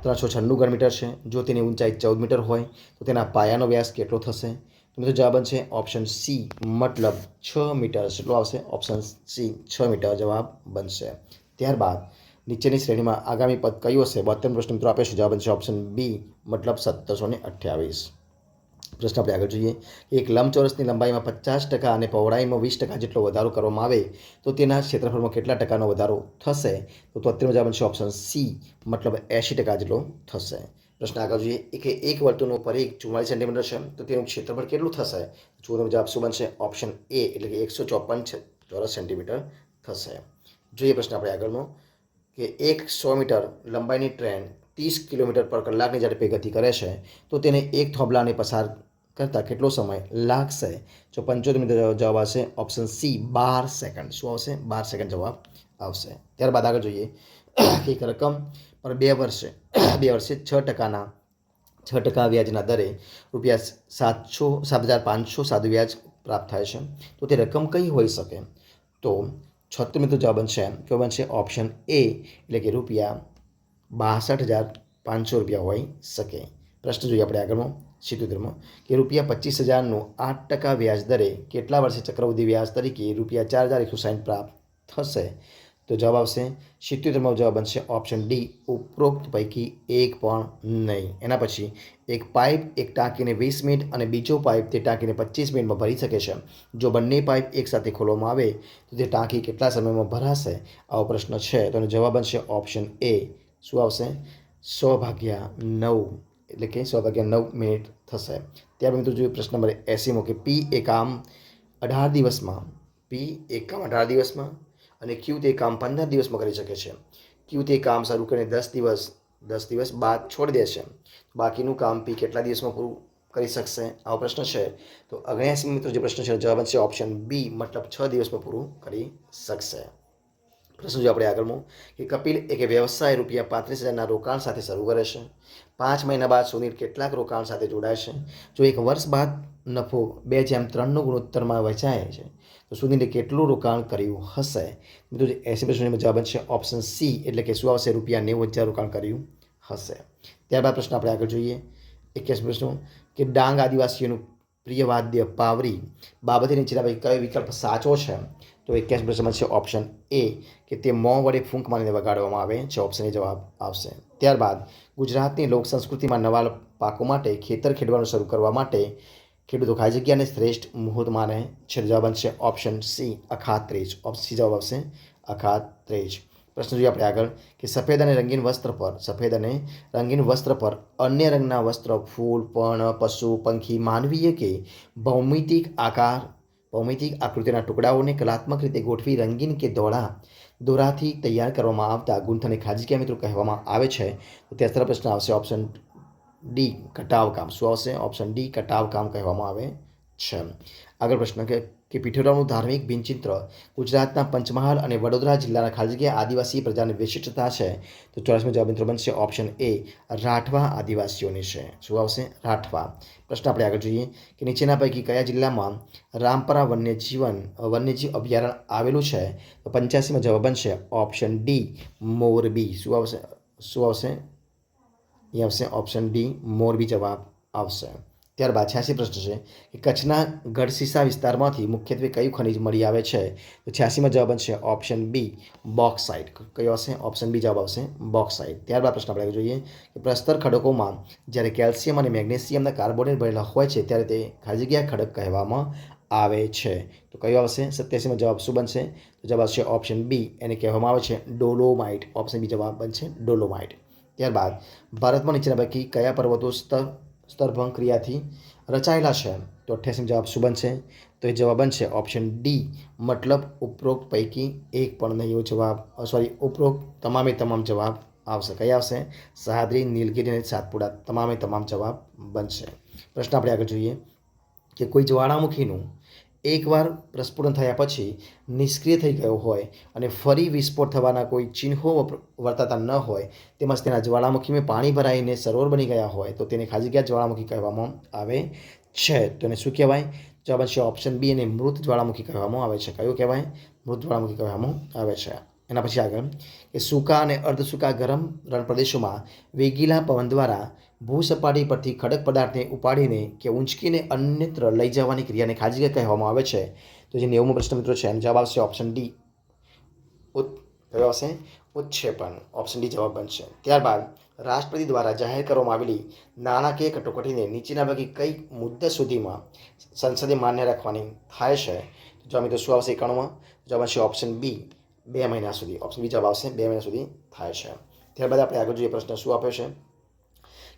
396 ઘન મીટર છે. જો તેની ઊંચાઈ 14 મીટર હોય તો તેના પાયાનો વ્યાસ કેટલો થશે? તો મિત્રો જવાબ બનશે ઓપ્શન સી મતલબ 6 મીટર. કેટલો આવશે? ઓપ્શન સી 6 મીટર જવાબ બનશે. ત્યારબાદ નીચેની શ્રેણીમાં આગામી પદ કયું હશે? 72 પ્રશ્ન મિત્રો આપે છે. જવાબ બનશે ઓપ્શન બી મતલબ 1728. પ્રશ્ન આપણે આગળ જોઈએ એક લંબચોરસની લંબાઈમાં 50% અને પહોળાઈમાં 20% જેટલો વધારો કરવામાં આવે તો તેના ક્ષેત્રફળમાં કેટલા ટકાનો વધારો થશે? તો 73મો જવાબ બનશે ઓપ્શન સી મતલબ 80% જેટલો થશે. પ્રશ્ન આગળ જોઈએ કે એક વર્તુળનો પરિઘ 44 સેન્ટીમીટર છે તો તેનું ક્ષેત્રફળ કેટલું થશે? ચોથો જવાબ શું બનશે? ઓપ્શન એ એટલે કે 154 ચોરસ સેન્ટીમીટર થશે. જોઈએ પ્રશ્ન આપણે આગળનો કે એક 100 મીટર લંબાઈની ટ્રેન 30 કિલોમીટર પર કલાકની ઝડપે ગતિ કરે છે તો તેને એક થોભલાને પસાર કરતાં કેટલો સમય લાગશે? જો 75 જવાબ આવશે ઓપ્શન સી 12 સેકન્ડ. શું આવશે? 12 સેકન્ડ જવાબ આવશે. ત્યારબાદ આગળ જોઈએ કે એક રકમ પર 2 વર્ષે 6% વ્યાજના દરે ₹7,500 સાદું વ્યાજ પ્રાપ્ત થાય છે તો તે રકમ કઈ હોઈ શકે? તો 76 જવાબ બનશે કયો બનશે? ઓપ્શન એ એટલે કે ₹62,500 હોઈ શકે. પ્રશ્ન જોઈએ આપણે આગળનો 77મો કે ₹25,000નું 8% વ્યાજ દરે કેટલા વર્ષે ચક્રવૃદ્ધિ વ્યાજ તરીકે ₹4,160 પ્રાપ્ત થશે? તો જવાબ આવશે 77મો જવાબ બનશે ઓપ્શન ડી ઉપરોક્ત પૈકી એક પણ નહીં. એના પછી એક પાઇપ એક ટાંકીને 20 મિનિટ અને બીજો પાઇપ તે ટાંકીને 25 મિનિટમાં ભરી શકે છે. જો બંને પાઇપ એકસાથે ખોલવામાં આવે તો તે ટાંકી કેટલા સમયમાં ભરાશે? આવો પ્રશ્ન છે તો એનો જવાબ બનશે ઓપ્શન એ. શું આવશે? 100/9 એટલે કે 100/9 મિનિટ થશે. ત્યારબાદ મિત્રો જોઈએ પ્રશ્ન નંબર 80મો કે પી એ કામ 18 દિવસમાં અને ક્યુ તે કામ 15 દિવસમાં કરી શકે છે. ક્યુ તે કામ શરૂ કરીને 10 દિવસ બાદ છોડી દેશે. બાકીનું કામ પી કેટલા દિવસમાં પૂરું કરી શકશે? આવો પ્રશ્ન છે તો 79 મિત્રો જે પ્રશ્ન છે જવાબ છે ઓપ્શન બી મતલબ 6 દિવસમાં પૂરું કરી શકશે. પ્રશ્ન જો આપણે આગળનો કે કપિલ એક વ્યવસાય ₹35,000ના રોકાણ સાથે શરૂ કરે છે. 5 મહિના બાદ સુનિલ કેટલાક રોકાણ સાથે જોડાય છે? જો એક વર્ષ બાદ નફો 2:3નો ગુણોત્તરમાં વહેંચાય છે તો સુનિલે કેટલું રોકાણ કર્યું હશે? મિત્રો 80 પ્રશ્નોનો જવાબ છે ઓપ્શન સી એટલે કે શું આવશે? ₹90,000 રોકાણ કર્યું હશે. ત્યારબાદ પ્રશ્ન આપણે આગળ જોઈએ 81 પ્રશ્નો કે ડાંગ આદિવાસીઓનું પ્રિય વાદ્ય પાવરી બાબતે નીચેના પૈકી કયો વિકલ્પ સાચો છે? તો 81 પ્રશ્નમાં છે ઓપ્શન એ કે તે મોં વડે ફૂંક મારીને વગાડવામાં આવે છે. ઓપ્શન એ જવાબ આવશે. ત્યારબાદ ગુજરાતની લોક સંસ્કૃતિમાં નવા પાકો માટે ખેતર ખેડવાનું શરૂ કરવા માટે ખેડૂતો ખાલી જગ્યાને શ્રેષ્ઠ મુહૂર્ત માને છે. જવાબ બનશે option C Akhatrij. Option C જવાબ આવશે અખાત્રીજ. પ્રશ્ન જોઈએ આપણે આગળ કે સફેદ અને રંગીન વસ્ત્ર પર અન્ય રંગના વસ્ત્ર ફૂલ પર્ણ પશુ પંખી માનવીય કે ભૌમિતિક આકૃતિના ટુકડાઓને કલાત્મક રીતે ગોઠવી રંગીન કે દોરાથી તૈયાર કરવામાં આવતા ગૂંથણને ખાલી જગ્યા મિત્રો કહેવામાં આવે છે. તો ત્યારબાદ પ્રશ્ન આવશે ઓપ્શન ડી કટાવકામ. શું આવશે? ઓપ્શન ડી કટાવકામ કહેવામાં આવે છે. આગળ પ્રશ્ન કે પીઠોરાનું ધાર્મિક ભીંતચિત્ર ગુજરાતના પંચમહાલ અને વડોદરા જિલ્લાના ખાલી જગ્યા આદિવાસી પ્રજાની વિશિષ્ટતા છે. તો 84મો જવાબ મિત્રો બનશે ઓપ્શન એ રાઠવા આદિવાસીઓની છે. શું આવશે? રાઠવા. પ્રશ્ન આપણે આગળ જોઈએ કે નીચેના પૈકી કયા જિલ્લામાં રામપરા વન્યજીવ અભયારણ્ય આવેલું છે? તો 85મો જવાબ બનશે ઓપ્શન ડી મોરબી. શું આવશે? અહીં આવશે ઓપ્શન ડી મોરબી જવાબ આવશે. ત્યારબાદ 86 પ્રશ્ન છે કે કચ્છના ગઢશીસા વિસ્તારમાંથી મુખ્યત્વે કયું ખનિજ મળી આવે છે? તો 86માં જવાબ બનશે ઓપ્શન બી બોક્સાઇટ. કયો આવશે? ઓપ્શન બી જવાબ આવશે બોક્સાઇટ. ત્યારબાદ પ્રશ્ન આપણે જોઈએ કે પ્રસ્તર ખડકોમાં જ્યારે કેલ્શિયમ અને મેગ્નેશિયમના કાર્બોનેટ ભરેલા હોય છે ત્યારે તે ખાલી જગ્યા ખડક કહેવામાં આવે છે. તો કયો આવશે? 87માં જવાબ શું બનશે? તો જવાબ આવશે ઓપ્શન બી એને કહેવામાં આવે છે ડોલોમાઇટ. ઓપ્શન બી જવાબ બનશે ડોલોમાઇટ. ત્યારબાદ ભારતમાં નીચેના પૈકી કયા પર્વતો સ્તરભંગ ક્રિયાથી રચાયેલા છે? તો 88 જવાબ શું બનશે? તો એ જવાબ બનશે ઓપ્શન ડી, મતલબ ઉપરોક્ત પૈકી એક પણ નહીં. એવો જવાબ ઉપરોક્ત તમામ જવાબ આવશે. કઈ આવશે? સહ્યાદ્રી, નીલગિરી અને સાતપુડા તમામ જવાબ બનશે. પ્રશ્ન આપણે આગળ જોઈએ કે કોઈ જ્વાળામુખીનું એકવાર પ્રસ્ફુટન થયા પછી નિષ્ક્રિય થઈ ગયો હોય અને ફરી વિસ્ફોટ થવાના કોઈ ચિહ્નો વર્તાતા ન હોય, તેમજ તેના જ્વાળામુખીમાં પાણી ભરાઈને સરોવર બની ગયા હોય, તો તેને ખાલી જગ્યા જ્વાળામુખી કહેવામાં આવે છે. તો એને શું કહેવાય? જવાબ છે ઓપ્શન બી, અને મૃત જ્વાળામુખી કહેવામાં આવે છે. કયું કહેવાય? મૃત જ્વાળામુખી કહેવામાં આવે છે. એના પછી આગળ કે સૂકા અને અર્ધ સૂકા ગરમ રણ પ્રદેશોમાં વેગીલા પવન દ્વારા ભૂસપાટી પરથી ખડક પદાર્થને ઉપાડીને કે ઊંચકીને અન્યત્ર લઈ જવાની ક્રિયાને ખાલી જગ્યા કહેવામાં આવે છે. તો જે 90મો પ્રશ્ન મિત્રો છે એનો જવાબ આવશે ઓપ્શન ડી, કયો આવશે? ઉત્ક્ષેપણ. ઓપ્શન ડી જવાબ બનશે. ત્યારબાદ રાષ્ટ્રપતિ દ્વારા જાહેર કરવામાં આવેલી નાણાકીય કટોકટીને નીચેના પૈકી કઈ મુદ્દત સુધીમાં સંસદે માન્ય રાખવાની થાય છે? જો મિત્રો શું આવશે? 91માં જવાબ આવશે ઓપ્શન બી, 2 મહિના સુધી. ઓપ્શન બી જવાબ આવશે 2 મહિના સુધી થાય છે. ત્યારબાદ આપણે આગળ જોઈએ પ્રશ્ન શું આપ્યો છે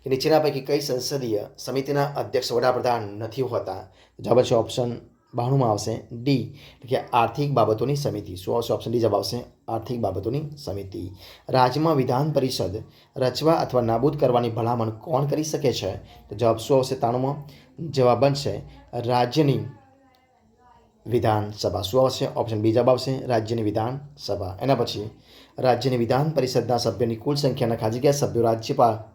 કે નીચેના પૈકી કઈ સંસદીય સમિતિના અધ્યક્ષ વડાપ્રધાન નથી હોતા? જવાબ છે ઓપ્શન 92માં આવશે ડી, એટલે કે આર્થિક બાબતોની સમિતિ. શું આવશે? ઓપ્શન ડી જવાબ આવશે આર્થિક બાબતોની સમિતિ. રાજ્યમાં વિધાન પરિષદ રચવા અથવા નાબૂદ કરવાની ભલામણ કોણ કરી શકે છે? તો જવાબ શું આવશે? 93માં જવાબ બનશે રાજ્યની વિધાનસભા. શું આવશે? ઓપ્શન બી જવાબ આવશે રાજ્યની વિધાનસભા. એના પછી રાજ્યની વિધાન પરિષદના સભ્યોની કુલ સંખ્યાના ખાલી જગ્યા સભ્યો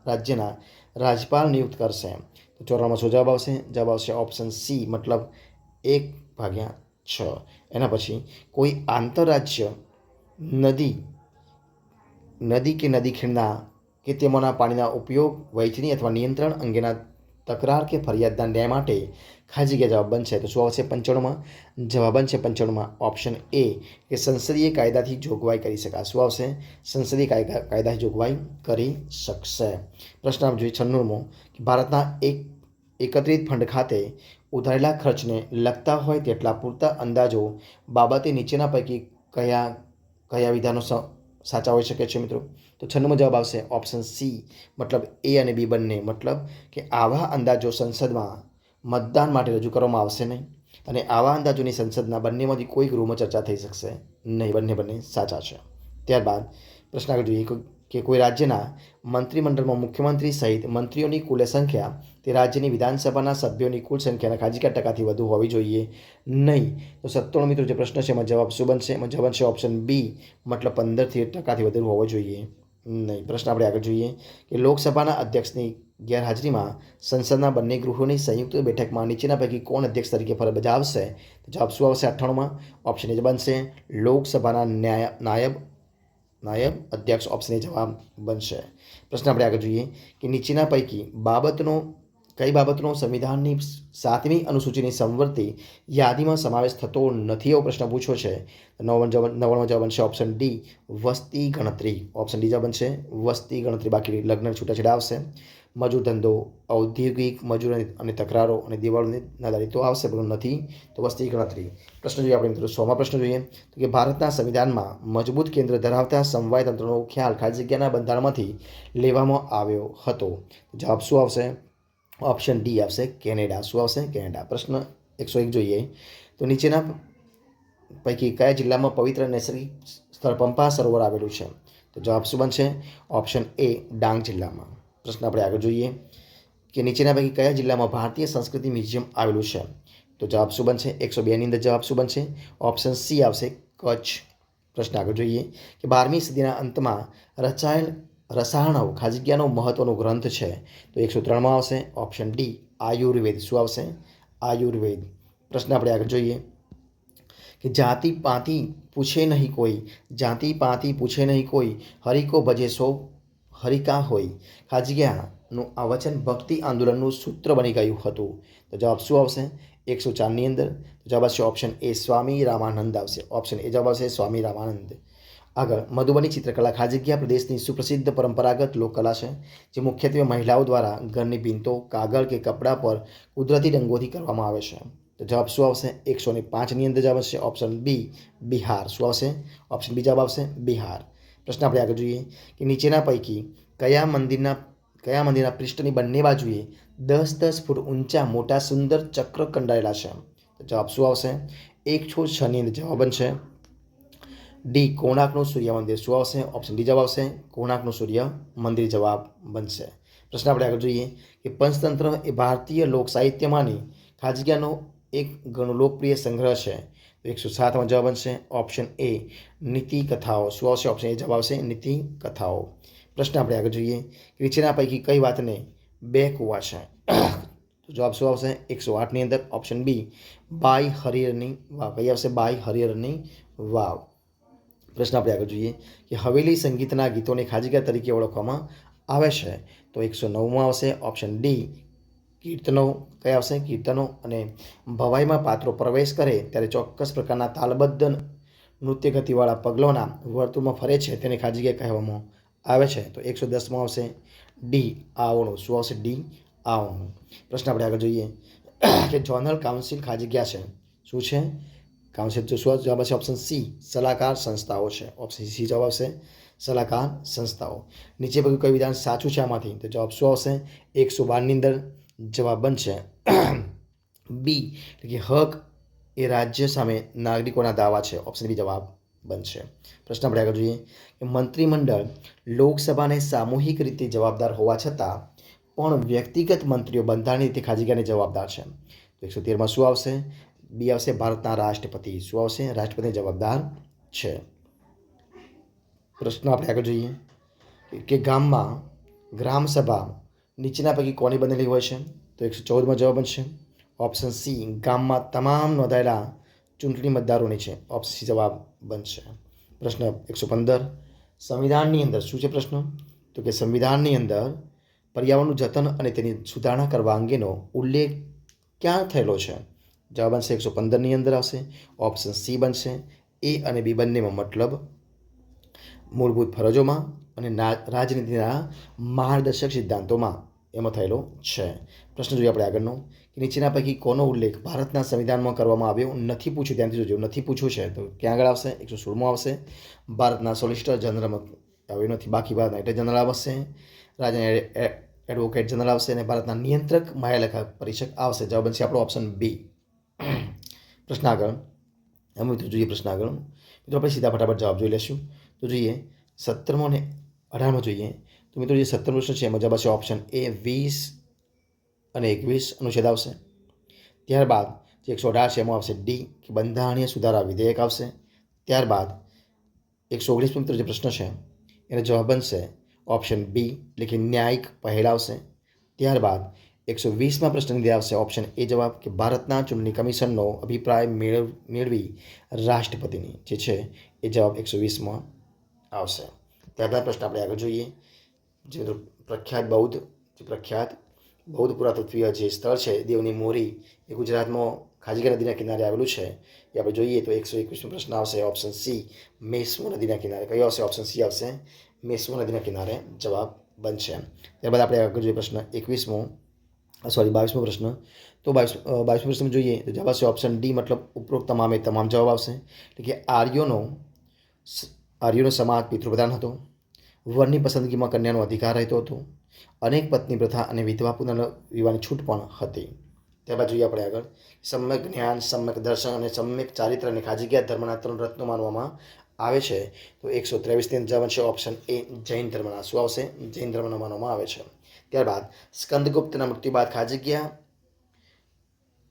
રાજ્યના રાજ્યપાલ નિયુક્ત કરશે. તો 94માં શું જવાબ આવશે? જવાબ આવશે ઓપ્શન સી, મતલબ 1/6. એના પછી કોઈ આંતરરાજ્ય નદી કે નદી ખીણના કે તેમાંના પાણીના ઉપયોગ, વહેંચણી અથવા નિયંત્રણ અંગેના તકરાર કે ફરિયાદના ન્યાય માટે ખાલી જગ્યા જવાબ બનશે. તો શું આવશે? 95માં જવાબ બનશે 95માં ઓપ્શન એ, કે સંસદીય કાયદાથી જોગવાઈ કરી શકાય. શું આવશે? સંસદીય કાયદાથી જોગવાઈ કરી શકશે. પ્રશ્ન આપણે જોઈએ 96મો કે ભારતના એકત્રિત ફંડ ખાતે ઉધારેલા ખર્ચને લગતા હોય તેટલા પૂરતા અંદાજો બાબતે નીચેના પૈકી કયા વિધાનો સાચા હોઈ શકે છે મિત્રો? તો 96મો જવાબ આવશે ઓપ્શન સી, મતલબ એ અને બી બંને. મતલબ કે આવા અંદાજો સંસદમાં મતદાન માટે રજૂ કરવામાં આવશે નહીં, અને આવા અંદાજોની સંસદના બંનેમાંથી કોઈ ગૃહમાં ચર્ચા થઈ શકશે નહીં. બંને સાચા છે. ત્યારબાદ પ્રશ્ન આગળ જોઈએ કે કોઈ રાજ્યના મંત્રીમંડળમાં મુખ્યમંત્રી સહિત મંત્રીઓની કુલ સંખ્યા તે રાજ્યની વિધાનસભાના સભ્યોની કુલ સંખ્યાના ખાલી જગ્યા ટકાથી વધુ હોવી જોઈએ નહીં. તો 97 મિત્રો જે પ્રશ્ન છે એમાં જવાબ શું બનશે? એમાં જવાબ છે ઓપ્શન બી, મતલબ 15% વધુ હોવો જોઈએ નહીં. પ્રશ્ન આપણે આગળ જોઈએ કે લોકસભાના અધ્યક્ષની ગેરહાજરીમાં સંસદના બંને ગૃહોની સંયુક્ત બેઠકમાં નીચેના પૈકી કોણ અધ્યક્ષ તરીકે ફરજ બજાવશે? તો જવાબ શું આવશે? 98માં ઓપ્શન એ બનશે લોકસભાના નાયબ અધ્યક્ષ. ઓપ્શન એ જવાબ બનશે. પ્રશ્ન આપણે આગળ જોઈએ કે નીચેના પૈકી કઈ બાબતનો સંવિધાનની 7મી અનુસૂચિની સમવર્તી યાદીમાં સમાવેશ થતો નથી? એવો પ્રશ્ન પૂછ્યો છે. 99માં જવાબ બનશે ઓપ્શન ડી, વસ્તી ગણતરી. ઓપ્શન ડી જવાબ બનશે વસ્તી ગણતરી. બાકી લગ્ન છૂટાછેડા આવશે. મજૂર ધંધો, ઔદ્યોગિક મજૂર અને તકરારો અને દિવાળોની નાદારી તો આવશે, પણ નથી તો વસ્તી ગણતરી. પ્રશ્ન જોઈએ આપણે મિત્રો 100મા પ્રશ્ન જોઈએ તો કે ભારતના સંવિધાનમાં મજબૂત કેન્દ્ર ધરાવતા સમવાય તંત્રનો ખ્યાલ ખાલી જગ્યાના બંધારણમાંથી લેવામાં આવ્યો હતો? જવાબ શું આવશે? ઓપ્શન ડી આવશે કેનેડા. શું આવશે? કેનેડા. પ્રશ્ન 101 જોઈએ તો નીચેના પૈકી કયા જિલ્લામાં પવિત્ર નૈસર્ગિક સ્થળ પંપા સરોવર આવેલું છે? તો જવાબ શું બનશે? ઓપ્શન એ, ડાંગ જિલ્લામાં. પ્રશ્ન આપણે આગળ જોઈએ કે નીચેના પૈકી કયા જિલ્લામાં ભારતીય સંસ્કૃતિ મ્યુઝિયમ આવેલું છે? તો જવાબ શું બનશે? 102ની અંદર જવાબ શું બનશે? ઓપ્શન સી આવશે કચ્છ. પ્રશ્ન આગળ જોઈએ કે 12મી સદીના અંતમાં રચાયેલ રસાયણો ખાલી જગ્યાનો મહત્વનો ગ્રંથ છે? તો 103માં આવશે ઓપ્શન ડી, આયુર્વેદ. શું આવશે? આયુર્વેદ. પ્રશ્ન આપણે આગળ જોઈએ કે જાતિ પાતિ પૂછે નહીં કોઈ હરિકો ભજે સૌ હરિકા હોય ખાલી જગ્યાનું આ વચન ભક્તિ આંદોલનનું સૂત્ર બની ગયું હતું? તો જવાબ શું આવશે? 104ની અંદર જવાબ આવશે ઓપ્શન એ, સ્વામી રામાનંદ આવશે. ઓપ્શન એ જવાબ આવશે સ્વામી રામાનંદ. આગળ મધુબની ચિત્રકલા ખાલી જગ્યા પ્રદેશની સુપ્રસિદ્ધ પરંપરાગત લોકકલા છે, જે મુખ્યત્વે મહિલાઓ દ્વારા ઘરની ભીંતો, કાગળ કે કપડા પર કુદરતી રંગોથી કરવામાં આવે છે. તો જવાબ શું આવશે? 105ની અંદર જવાબ આવશે ઓપ્શન બી, બિહાર. શું આવશે? ઓપ્શન બી જવાબ આવશે બિહાર. પ્રશ્ન આપણે આગળ જોઈએ કે નીચેના પૈકી કયા મંદિરના પૃષ્ઠની બંને બાજુએ 10-10 ફૂટ ઊંચા મોટા સુંદર ચક્ર કંડારેલા છે? તો જવાબ શું આવશે? 106 અંદર જવાબ બનશે ડી. કોણાર્કનું સૂર્ય મંદિર. શું આવશે? ઓપ્શન ડી જવાબ આવશે કોણાર્કનું સૂર્ય મંદિર જવાબ બનશે. પ્રશ્ન આપણે આગળ જોઈએ કે પંચતંત્ર એ ભારતીય લોક સાહિત્યમાંની ખાજગીયાનો એક ઘણો લોકપ્રિય સંગ્રહ છે. તો 107માં જવાબ બનશે ઓપ્શન એ નીતિ કથાઓ. શું આવશે? ઓપ્શન એ જવાબ આવશે નીતિ કથાઓ. પ્રશ્ન આપણે આગળ જોઈએ કે નીચેના પૈકી કઈ વાતને 2 કૂવા છે? તો જવાબ શું આવશે? 108ની અંદર ઓપ્શન બી બાઈ હરિહરની વાવ. કઈ આવશે? બાઈ હરિહરની વાવ. પ્રશ્ન આપણે આગળ જોઈએ કે હવેલી સંગીતના ગીતોને ખાજગીયા તરીકે ઓળખવામાં આવે છે. તો 109માં આવશે ઓપ્શન ડી કીર્તનો. કયા આવશે? કીર્તનો. અને ભવાઈમાં પાત્રો પ્રવેશ કરે ત્યારે ચોક્કસ પ્રકારના તાલબદ્ધ નૃત્ય ગતિવાળા પગલોના વર્તુળમાં ફરે છે તેને ખાજગીયા કહેવામાં આવે છે. તો 110માં આવશે ડી આવણું. શું આવશે? ડી આવણું. પ્રશ્ન આપણે આગળ જોઈએ કે જોનલ કાઉન્સિલ ખાજગીયા છે. શું છે? કાઉન્સિલ. તો શું જવાબ આવશે? ઓપ્શન સી સલાહકાર સંસ્થાઓ છે. ઓપ્શન સી જવાબ આવશે સલાહકાર સંસ્થાઓ. નીચે બધું કઈ વિધાન સાચું છે આમાંથી? તો જવાબ શું આવશે? 112ની અંદર જવાબ બનશે બી એટલે કે હક એ રાજ્ય સામે નાગરિકોના દાવા છે. ઓપ્શન બી જવાબ બનશે. પ્રશ્ન આપણે આગળ જોઈએ કે મંત્રીમંડળ લોકસભાને સામૂહિક રીતે જવાબદાર હોવા છતાં પણ વ્યક્તિગત મંત્રીઓ બંધારણીય રીતે ખાજગીયાને જવાબદાર છે. તો 113માં શું આવશે? બી આવશે ભારતના રાષ્ટ્રપતિ. શું આવશે? રાષ્ટ્રપતિ જવાબદાર છે. પ્રશ્ન આપણે આગળ જોઈએ કે ગામમાં ગ્રામ સભા નીચેના પૈકી કોની બનેલી હોય છે? તો 114માં જવાબ બનશે ઓપ્શન સી ગામમાં તમામ નોંધાયેલા ચૂંટણી મતદારોની છે. ઓપ્શન સી જવાબ બનશે. પ્રશ્ન 115 સંવિધાનની અંદર શું છે પ્રશ્ન? તો કે સંવિધાનની અંદર પર્યાવરણનું જતન અને તેની સુધારણા કરવા અંગેનો ઉલ્લેખ ક્યાં થયેલો છે? જવાબ બનશે 115ની અંદર આવશે ઓપ્શન સી બનશે એ અને બી બંનેમાં. મતલબ મૂળભૂત ફરજોમાં અને રાજનીતિના માર્ગદર્શક સિદ્ધાંતોમાં એમાં થયેલો છે. પ્રશ્ન જોઈએ આપણે આગળનો કે નીચેના પૈકી કોનો ઉલ્લેખ ભારતના સંવિધાનમાં કરવામાં આવ્યો નથી? પૂછ્યું, ધ્યાનથી જોજો. નથી પૂછ્યું છે તો ક્યાં આગળ આવશે? 116માં આવશે ભારતના સોલિસિટર જનરલ. હવે નથી બાકી. ભારતના એટર્ની જનરલ આવશે, રાજ્યના એડવોકેટ જનરલ આવશે અને ભારતના નિયંત્રક ન્યાયલય પરિષદ આવશે. જવાબ બનશે આપણો ઓપ્શન બી. પ્રશ્ન આગળ અમે મિત્રો જોઈએ. પ્રશ્ન આગળ મિત્રો આપણે સીધા ફટાફટ જવાબ જોઈ લઈશું. તો જોઈએ 17મો અને 18મો જોઈએ. તો મિત્રો જે 17મો પ્રશ્ન છે એમાં જવાબ આવશે ઓપ્શન એ 20 અને 21 અનુચ્છેદ આવશે. ત્યારબાદ જે 118 છે એમાં આવશે ડી કે બંધારણીય સુધારા વિધેયક આવશે. ત્યારબાદ 119મો મિત્રો જે પ્રશ્ન છે એનો જવાબ બનશે ઓપ્શન બી એટલે કે ન્યાયિક પહેલ આવશે. ત્યારબાદ 120માં પ્રશ્નની અંદર આવશે ઓપ્શન એ જવાબ કે ભારતના ચૂંટણી કમિશનનો અભિપ્રાય મેળવી રાષ્ટ્રપતિની જે છે એ જવાબ 120માં આવશે. ત્યારબાદ પ્રશ્ન આપણે આગળ જોઈએ. જે પ્રખ્યાત બૌદ્ધ પુરાતત્વીય જે સ્થળ છે દેવની મોરી એ ગુજરાતમાં ખાજગીયા નદીના કિનારે આવેલું છે. એ આપણે જોઈએ તો 121મો પ્રશ્ન આવશે ઓપ્શન સી મેશ્વો નદીના કિનારે. કયો આવશે? ઓપ્શન સી આવશે મેશ્વો નદીના કિનારે જવાબ બનશે. ત્યારબાદ આપણે આગળ જોઈએ પ્રશ્ન 22મો પ્રશ્ન. તો 22મો પ્રશ્ન જોઈએ તો જવાબ આવશે ઓપ્શન ડી મતલબ ઉપરોક્ત તમામે તમામ જવાબ આવશે. એટલે કે આર્યોનો સમાજ પિતૃપ્રધાન હતો. વરની પસંદગીમાં કન્યાનો અધિકાર રહેતો હતો. અનેક પત્ની પ્રથા અને વિધવા પુનર્વિવાહની છૂટ પણ હતી. ત્યારબાદ જોઈએ આપણે આગળ સમ્યક જ્ઞાન, સમ્યક દર્શન અને સમ્યક ચારિત્ર અને ખાજગીયા ધર્મના 3 રત્નો માનવામાં આવે છે. તો 123ની જવાબ છે ઓપ્શન એ જૈન ધર્મના. શું આવશે? જૈન ધર્મના માનવામાં આવે છે. ત્યારબાદ સ્કંદગુપ્તના મૃત્યુ બાદ ખાજગીયા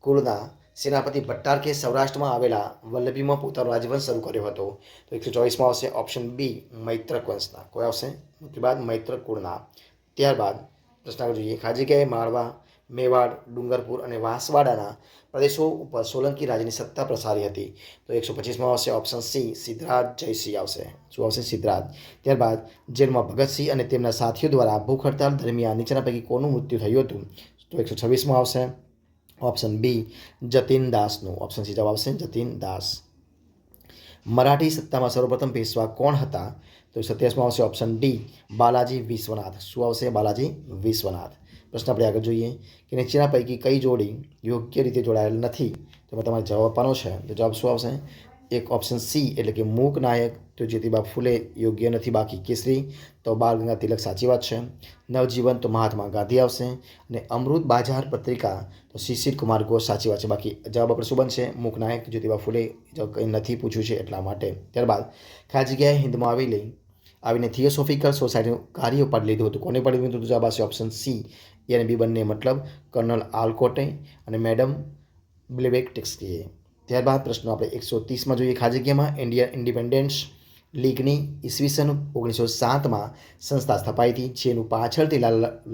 કુળના સેનાપતિ ભટ્ટારકે સૌરાષ્ટ્રમાં આવેલા વલ્લભીમાં પોતાનો રાજવંશ શરૂ કર્યો હતો. તો 124માં આવશે ઓપ્શન બી મૈત્રક વંશના. કોઈ આવશે? મૃત્યુ બાદ મૈત્રક કુળના. ત્યારબાદ પ્રશ્ન આગળ જોઈએ ખાજગીયાએ માળવા, મેવાડ, ડુંગરપુર અને વાંસવાડાના પ્રદેશો ઉપર સોલંકી રાજની સત્તા પ્રસારી હતી. તો 125માં આવશે ઓપ્શન સી સિદ્ધરાજ જયસિંહ આવશે. શું આવશે? સિદ્ધરાજ. ત્યારબાદ જેલમાં ભગતસિંહ અને તેમના સાથીઓ દ્વારા ભૂખ હડતાલ દરમિયાન નીચેના પૈકી કોનું મૃત્યુ થયું હતું? તો 126માં આવશે ઓપ્શન બી જતીન દાસનું. ઓપ્શન સી જવાબ આવશે જતીન દાસ. મરાઠી સત્તામાં સર્વપ્રથમ પેશવા કોણ હતા? તો 27માં આવશે ઓપ્શન ડી બાલાજી વિશ્વનાથ. શું આવશે? બાલાજી વિશ્વનાથ. પ્રશ્ન આપણે આગળ જોઈએ કે નીચેના પૈકી કઈ જોડી યોગ્ય રીતે જોડાયેલ નથી? તેમાં તમારે જવાબ આપવાનો છે. તો જવાબ શું આવશે? એક ઓપ્શન સી એટલે કે મૂકનાયક તો જ્યોતિબા ફૂલે યોગ્ય નથી, બાકી કેસરી તો બાળ ગંગાધર તિલક સાચી વાત છે. નવજીવન તો મહાત્મા ગાંધી આવશે. અને અમૃત બજાર પત્રિકા તો શિશિર કુમાર ઘોષ સાચી વાત છે. બાકી જવાબ આપણે શું બનશે? મૂકનાયક જ્યોતિબા ફૂલે કંઈ નથી પૂછ્યું છે એટલા માટે. ત્યારબાદ ખાલી જગ્યાએ હિન્દમાં આવીને થિયોસોફિકલ સોસાયટીનું કાર્ય ઉપાડી લીધું હતું. કોને ઉપાડી લીધું? તો જવાબ આવશે ઓપ્શન સી એ અને બી બંને, મતલબ કર્નલ આલકોટે અને મેડમ બ્લેવેટ્સ્કીએ. ત્યારબાદ પ્રશ્નો આપણે 130માં જોઈએ. ખાલી જગ્યામાં ઇન્ડિયન ઇન્ડિપેન્ડન્સ લીગની ઈસવીસન 1907માં સંસ્થા સ્થપાઈ હતી, જેનું પાછળથી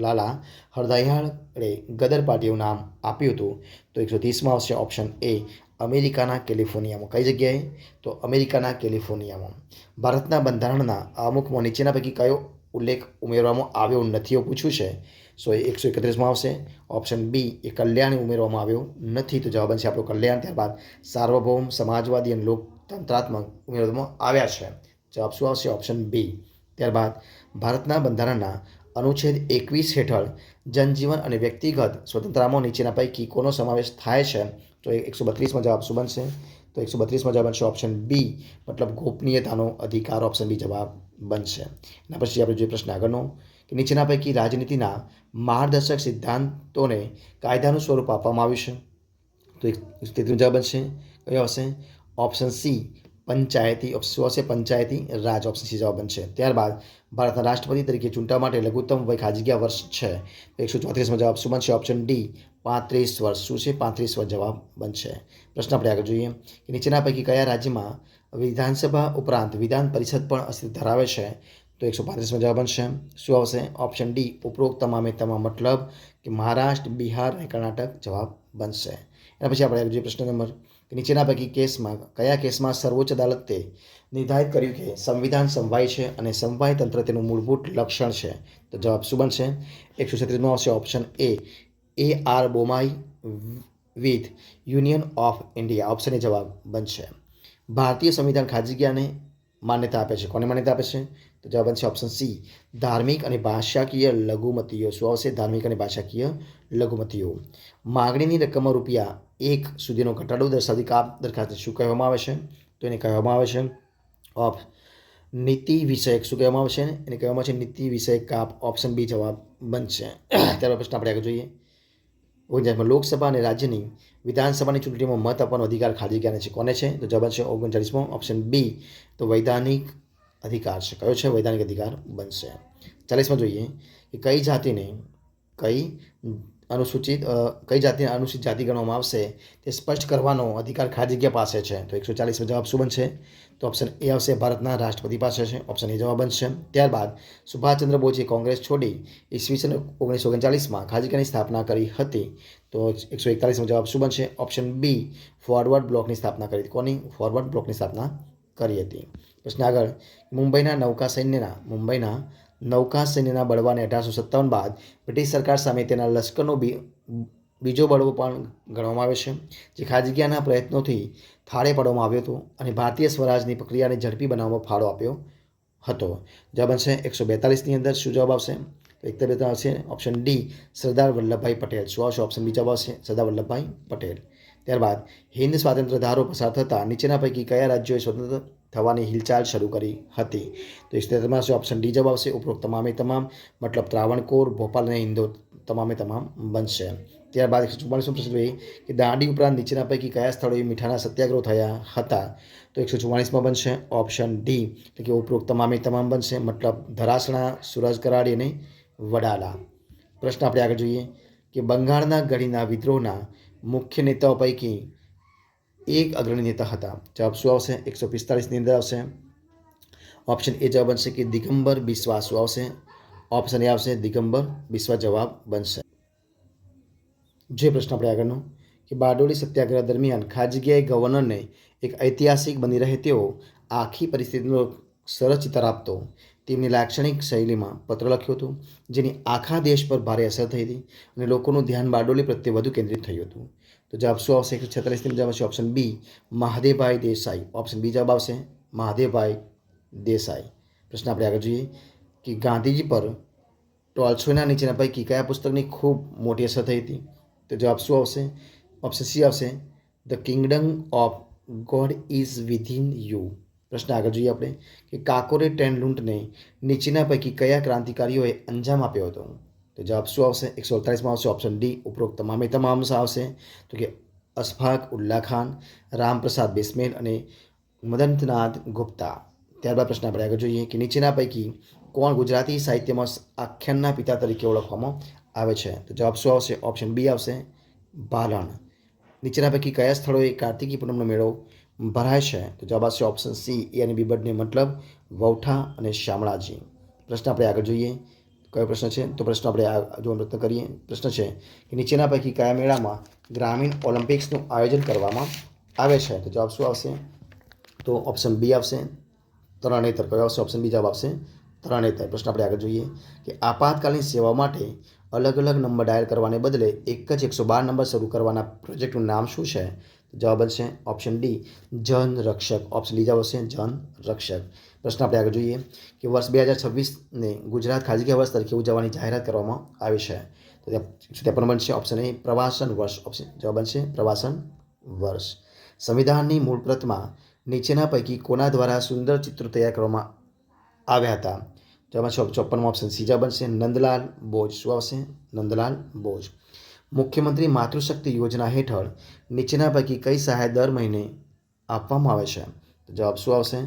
લાલા હરદયાળે ગદર પાર્ટીનું નામ આપ્યું હતું. તો 130માં આવશે ઓપ્શન એ અમેરિકાના કેલિફોર્નિયામાં. કઈ જગ્યાએ? તો અમેરિકાના કેલિફોર્નિયામાં. ભારતના બંધારણના આમુખમાં નીચેના પૈકી કયો ઉલ્લેખ ઉમેરવામાં આવ્યો નથી એવું પૂછ્યું છે. સો એ 131માં આવશે ઓપ્શન બી એ કલ્યાણ ઉમેરવામાં આવ્યો નથી. તો જવાબ છે આપણો કલ્યાણ. ત્યારબાદ સાર્વભૌમ, સમાજવાદી અને લોકતંત્રાત્મક ઉમેરવામાં આવ્યા છે. જવાબ શું આવશે? Option B. ત્યારબાદ ભારતના બંધારણના અનુચ્છેદ 21 હેઠળ જનજીવન અને વ્યક્તિગત સ્વતંત્રતામાં નીચેના પૈકી કોનો સમાવેશ થાય છે? તો 132માં જવાબ શું બનશે? તો 132માં જવાબ બનશે ઓપ્શન બી, મતલબ ગોપનીયતાનો અધિકાર. ઓપ્શન બી જવાબ બનશે. એના પછી આપણે જોઈએ પ્રશ્ન આગળનો કે નીચેના પૈકી રાજનીતિના માર્ગદર્શક સિદ્ધાંતોને કાયદાનું સ્વરૂપ આપવામાં આવ્યું છે. તો 133 જવાબ બનશે કયો આવશે? ઓપ્શન સી પંચાયતી. ઓપ્શન આવશે પંચાયતી રાજ. ઓપ્શન સી જવાબ બનશે. ત્યારબાદ ભારતના રાષ્ટ્રપતિ તરીકે ચૂંટવા માટે લઘુત્તમ વય ખાલી જગ્યા વર્ષ છે. 134માં જવાબ શું બનશે? ઓપ્શન ડી 35 વર્ષ. શું છે? 35 વર્ષ જવાબ બનશે. પ્રશ્ન આપણે આગળ જોઈએ કે નીચેના પૈકી કયા રાજ્યમાં વિધાનસભા ઉપરાંત વિધાન પરિષદ પણ અસ્તિત્વ ધરાવે છે? તો 135માં જવાબ બનશે શું આવશે? ઓપ્શન ડી ઉપરોક્ત તમામે તમામ, મતલબ કે મહારાષ્ટ્ર, બિહાર અને કર્ણાટક જવાબ બનશે. એના પછી આપણે જોઈએ પ્રશ્ન નંબર કે નીચેના પૈકી કયા કેસમાં સર્વોચ્ચ અદાલતે નિર્ધારિત કર્યું કે સંવિધાન સમવાય છે અને સમવાય તંત્ર તેનું મૂળભૂત લક્ષણ છે? તો જવાબ શું બનશે? 136માં આવશે option A R Bommai with Union of India. Option A જવાબ બનશે. ભારતીય સંવિધાન ખાલી જગ્યાને માન્યતા આપે છે. કોને માન્યતા આપે છે? તો જવાબ બનશે ઓપ્શન સી ધાર્મિક અને ભાષાકીય લઘુમતીઓ. શું આવશે? ધાર્મિક અને ભાષાકીય લઘુમતીઓ. માગણીની રકમમાં ₹1 સુધીનો ઘટાડો દર્શાવતી દરખાસ્તને શું કહેવામાં આવે છે? તો એને કહેવામાં આવે છે નીતિ વિષયક. શું કહેવામાં આવે છે? એને કહેવામાં આવે છે નીતિ વિષયક કાપ. ઓપ્શન બી જવાબ બનશે. ત્યારબાદ પ્રશ્ન આપણે આગળ જોઈએ. 39માં લોકસભા અને રાજ્યની વિધાનસભાની ચૂંટણીમાં મત આપવાનો અધિકાર ખાલી જગ્યાને છે. કોને છે? તો જવાબ છે 39માં ઓપ્શન બી તો વૈધાનિક અધિકાર છે. કયો છે? વૈધાનિક અધિકાર બનશે. 40માં જોઈએ કે કઈ જાતિને અનુસૂચિત જાતિ ગણવામાં આવશે તે સ્પષ્ટ કરવાનો અધિકાર ખાલી જગ્યા પાસે છે. તો 140માં જવાબ શું બનશે? તો ઓપ્શન એ આવશે ભારતના રાષ્ટ્રપતિ પાસે છે. ઓપ્શન એ જવાબ બનશે. ત્યારબાદ સુભાષચંદ્ર બોઝે કોંગ્રેસ છોડી ઈસવીસન 1939માં ખાલી જગ્યાની સ્થાપના કરી હતી. તો 141માં જવાબ શું બનશે? ઓપ્શન બી ફોરવર્ડ બ્લોકની સ્થાપના કરી હતી. કોની? ફોરવર્ડ બ્લોકની સ્થાપના કરી હતી. પ્રશ્ન આગળ મુંબઈના નૌકા સૈન્યના બળવાને 1857 બાદ બ્રિટિશ સરકાર સામે તેના લશ્કરનો બીજો બળવો પણ ગણવામાં આવે છે, જે ખાલી જગ્યાના પ્રયત્નોથી થાળે પાડવામાં આવ્યો હતો અને ભારતીય સ્વરાજની પ્રક્રિયાને ઝડપી બનાવવામાં ફાળો આપ્યો હતો. જવાબ બનશે 142ની અંદર શું જવાબ આવશે? તો 142 આવશે ઓપ્શન ડી સરદાર વલ્લભભાઈ પટેલ. શું આવશે? ઓપ્શન બી જવાબ આવશે સરદાર વલ્લભભાઈ પટેલ. ત્યારબાદ હિન્દ સ્વાતંત્ર્ય ધારો પસાર થતાં નીચેના પૈકી કયા રાજ્યોએ સ્વતંત્ર થવાની હિલચાલ શરૂ કરી હતી? તો 173માં આવશે ઓપ્શન ડી જવાબ આવશે ઉપરોક્ત તમામે તમામ, મતલબ ત્રાવણકોર, ભોપાલ અને ઇન્દોર તમામે તમામ બનશે. ત્યારબાદ 144મો પ્રશ્ન જોઈએ કે દાંડી ઉપરાંત નીચેના પૈકી કયા સ્થળોએ મીઠાના સત્યાગ્રહ થયા હતા? તો 144માં બનશે ઓપ્શન ડી એટલે કે ઉપરોક્ત તમામે તમામ બનશે, મતલબ ધરાસણા, સુરજ કરાડી અને વડાલા. પ્રશ્ન આપણે આગળ જોઈએ કે બંગાળના ગઢીના વિદ્રોહના મુખ્ય નેતાઓ પૈકી એક અગ્રણી નેતા હતા. જવાબ શું આવશે? 145ની અંદર આવશે ઓપ્શન એ જવાબ બનશે કે દિગંબર બિસ્વા. શું આવશે? ઓપ્શન એ આવશે દિગંબર બિસ્વા જવાબ બનશે. જે પ્રશ્ન આપણે આગળનો કે બારડોલી સત્યાગ્રહ દરમિયાન ખાલી જગ્યાએ ગવર્નરને એક ઐતિહાસિક બની રહે તેવો આખી પરિસ્થિતિનો સરસ ચિતાર આપતો તેમની લાક્ષણિક શૈલીમાં પત્ર લખ્યું હતું, જેની આખા દેશ પર ભારે અસર થઈ હતી અને લોકોનું ધ્યાન બારડોલી પ્રત્યે વધુ કેન્દ્રિત થયું હતું. તો જવાબ શું આવશે? 146ની જવાબ આવશે option B Mahadevbhai Desai. Option B જવાબ આવશે મહાદેવભાઈ દેસાઈ. પ્રશ્ન આપણે આગળ જોઈએ કે ગાંધીજી પર ટોલ્સ્ટોયના નીચેના પૈકી કયા પુસ્તકની ખૂબ મોટી અસર થઈ હતી? તો જવાબ શું આવશે? ઓપ્શન સી આવશે the Kingdom of God is within you. પ્રશ્ન આગળ જોઈએ આપણે કે કાકોરે ટ્રેન લૂંટને નીચેના પૈકી કયા ક્રાંતિકારીઓએ અંજામ આપ્યો હતો? તો જવાબ શું આવશે? 148માં આવશે ઓપ્શન ડી ઉપરોક્ત તમામે તમામ આવશે. તો કે અશફાક ઉલ્લા ખાન, રામપ્રસાદ બિસ્મિલ અને મદનનાથ ગુપ્તા. ત્યારબાદ પ્રશ્ન આપણે આગળ જોઈએ કે નીચેના પૈકી કોણ ગુજરાતી સાહિત્યમાં આખ્યાનના પિતા તરીકે ઓળખવામાં આવે છે? તો જવાબ શું આવશે? ઓપ્શન બી આવશે ભાલણ. નીચેના પૈકી કયા સ્થળોએ કાર્તિકી પૂનમનો મેળો ભરાય છે? તો જવાબ આવશે ઓપ્શન સી એ અને બી બંને મતલબ વૌઠા અને શામળાજી. પ્રશ્ન આપણે આગળ જોઈએ કયો પ્રશ્ન છે? તો પ્રશ્ન આપણે જોવાનો પ્રયત્ન કરીએ. પ્રશ્ન છે કે નીચેના પૈકી કયા મેળામાં ગ્રામીણ ઓલિમ્પિક્સનું આયોજન કરવામાં આવે છે? તો જવાબ શું આવશે? તો ઓપ્શન બી આવશે તરણેતર. કયો આવશે? ઓપ્શન બી જવાબ આવશે તરણેતર. પ્રશ્ન આપણે આગળ જોઈએ કે આપાતકાલીન સેવા માટે અલગ અલગ નંબર ડાયલ કરવાને બદલે એક જ 112 નંબર શરૂ કરવાના પ્રોજેક્ટનું નામ શું છે? જવાબ બનશે ઓપ્શન ડી જન રક્ષક. ઓપ્શન ડી જવાબ આવશે જન રક્ષક. પ્રશ્ન આપણે આગળ જોઈએ કે વર્ષ 2026ને ગુજરાત ખાજગી વર્ષ તરીકે ઉજવવાની જાહેરાત કરવામાં આવી છે. તો ત્યાં બનશે ઓપ્શન એ પ્રવાસન વર્ષ. ઓપ્શન જવાબ બનશે પ્રવાસન વર્ષ. સંવિધાનની મૂળ પ્રતમાં નીચેના પૈકી કોના દ્વારા સુંદર ચિત્રો તૈયાર કરવામાં આવ્યા હતા? જવાબ 54માં ઓપ્શન સી જવાબ બનશે નંદલાલ બોઝ. શું આવશે? નંદલાલ બોઝ. મુખ્યમંત્રી માતૃશક્તિ યોજના હેઠળ નીચેના પૈકી કઈ સહાય દર મહિને આપવામાં આવે છે? તો જવાબ શું આવશે?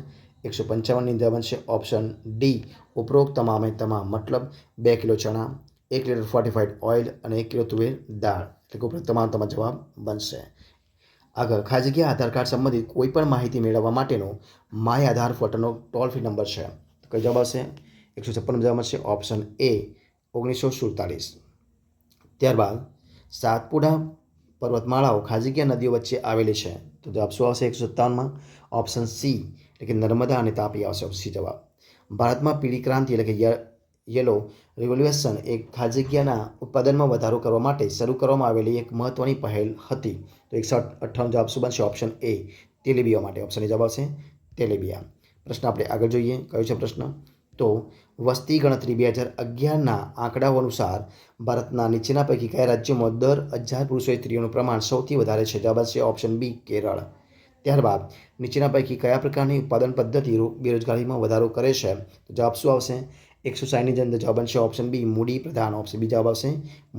155ની જવાબ બનશે ઓપ્શન ડી ઉપરોક્ત તમામે તમામ મતલબ 2 કિલો ચણા, 1 લીટર ફોર્ટિફાઈડ ઓઇલ અને 1 કિલો તુવેર દાળ. એટલે ઉપરોક્ત તમામ જવાબ બનશે. આગળ ખાજગી આધાર કાર્ડ સંબંધિત કોઈપણ માહિતી મેળવવા માટેનો માય આધાર પોર્ટલનો ટોલ ફ્રી નંબર છે. તો કઈ જવાબ આવશે? 156 જવાબ મળશે ઓપ્શન એ 1947. ત્યારબાદ સાતપુડા પર્વતમાળાઓ ખાજગી નદીઓ વચ્ચે આવેલી છે. તો જવાબ શું આવશે? 157માં ઓપ્શન સી એટલે કે નર્મદા અને તાપી આવશે. ઓપ્શન સી જવાબ. ભારતમાં પીળી ક્રાંતિ એટલે કે યલો રિવોલ્યુશન એ ખાજગીના ઉત્પાદનમાં વધારો કરવા માટે શરૂ કરવામાં આવેલી એક મહત્વની પહેલ હતી. તો 158 જવાબ શું બનશે? ઓપ્શન એ તેલીબિયા માટે. ઓપ્શન એ જવાબ આવશે તેલીબિયા. પ્રશ્ન આપણે આગળ જોઈએ કયો છે પ્રશ્ન? તો વસ્તી ગણતરી 2011ના આંકડાઓ અનુસાર ભારતના નીચેના પૈકી કયા રાજ્યોમાં દર 1000 પુરુષોએ સ્ત્રીઓનું પ્રમાણ સૌથી વધારે છે? જવાબ છે ઓપ્શન બી કેરળ. ત્યારબાદ નીચેના પૈકી કયા પ્રકારની ઉત્પાદન પદ્ધતિ બેરોજગારીમાં વધારો કરે છે? તો જવાબ શું આવશે? 160ની અંદર જવાબ બનશે ઓપ્શન બી મૂડી પ્રધાન. ઓપ્શન બી જવાબ આવશે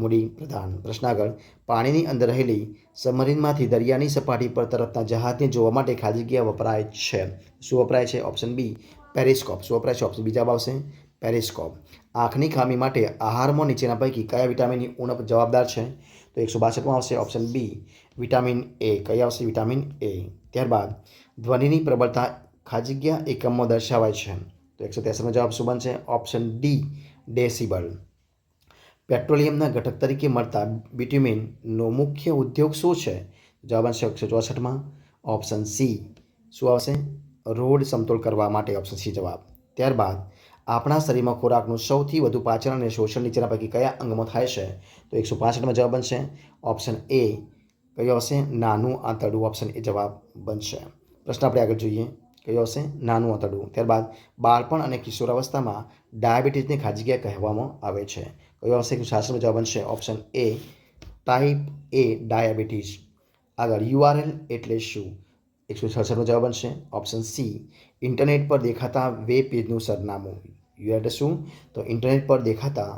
મૂડી પ્રધાન. પ્રશ્ન આગળ પાણીની અંદર રહેલી સબમરીનમાંથી દરિયાની સપાટી પર તરફના જહાજને જોવા માટે ખાજગી વપરાય છે. શું વપરાય છે? Option B periscope. શું વપરાય છે? ઓપ્શન બી જવાબ આવશે પેરિસ્કોપ. આંખની ખામી માટે આહારમાં નીચેના પૈકી કયા વિટામિનની ઉણપ જવાબદાર છે? તો 162માં આવશે ઓપ્શન બી વિટામિન એ. કઈ આવશે? Vitamin A. ત્યારબાદ ધ્વનિની પ્રબળતા ખાજગી એકમમાં દર્શાવાય છે. તો 163માં જવાબ શું બનશે? Option D decibel. પેટ્રોલિયમના ઘટક તરીકે મળતા બિટ્યુમિનનો મુખ્ય ઉદ્યોગ શું છે? જવાબ આવશે 164માં ઓપ્શન સી. શું આવશે? રોડ સમતોલ કરવા માટે. ઓપ્શન સી જવાબ. ત્યારબાદ આપણા શરીરમાં ખોરાકનું સૌથી વધુ પાચન અને શોષણ નીચેના પૈકી કયા અંગમાં થાય છે? તો 165માં જવાબ બનશે ઓપ્શન એ કયો આવશે? નાનું આંતરડું. ઓપ્શન એ જવાબ બનશે. પ્રશ્ન આપણે આગળ જોઈએ કયો હશે? નાનું આંતરડું. ત્યારબાદ બાળપણ અને કિશોરાવસ્થામાં ડાયાબિટીસને ખાજગી કહેવામાં આવે છે. કયો આવશે? 166માં જવાબ બનશે ઓપ્શન એ ટાઈપ એ ડાયાબિટીસ. આગળ યુઆરએલ એટલે શું? 166માં જવાબ બનશે ઓપ્શન સી ઇન્ટરનેટ પર દેખાતા વેબ પેજનું સરનામું. યુઆરએલ શું? તો ઇન્ટરનેટ પર દેખાતા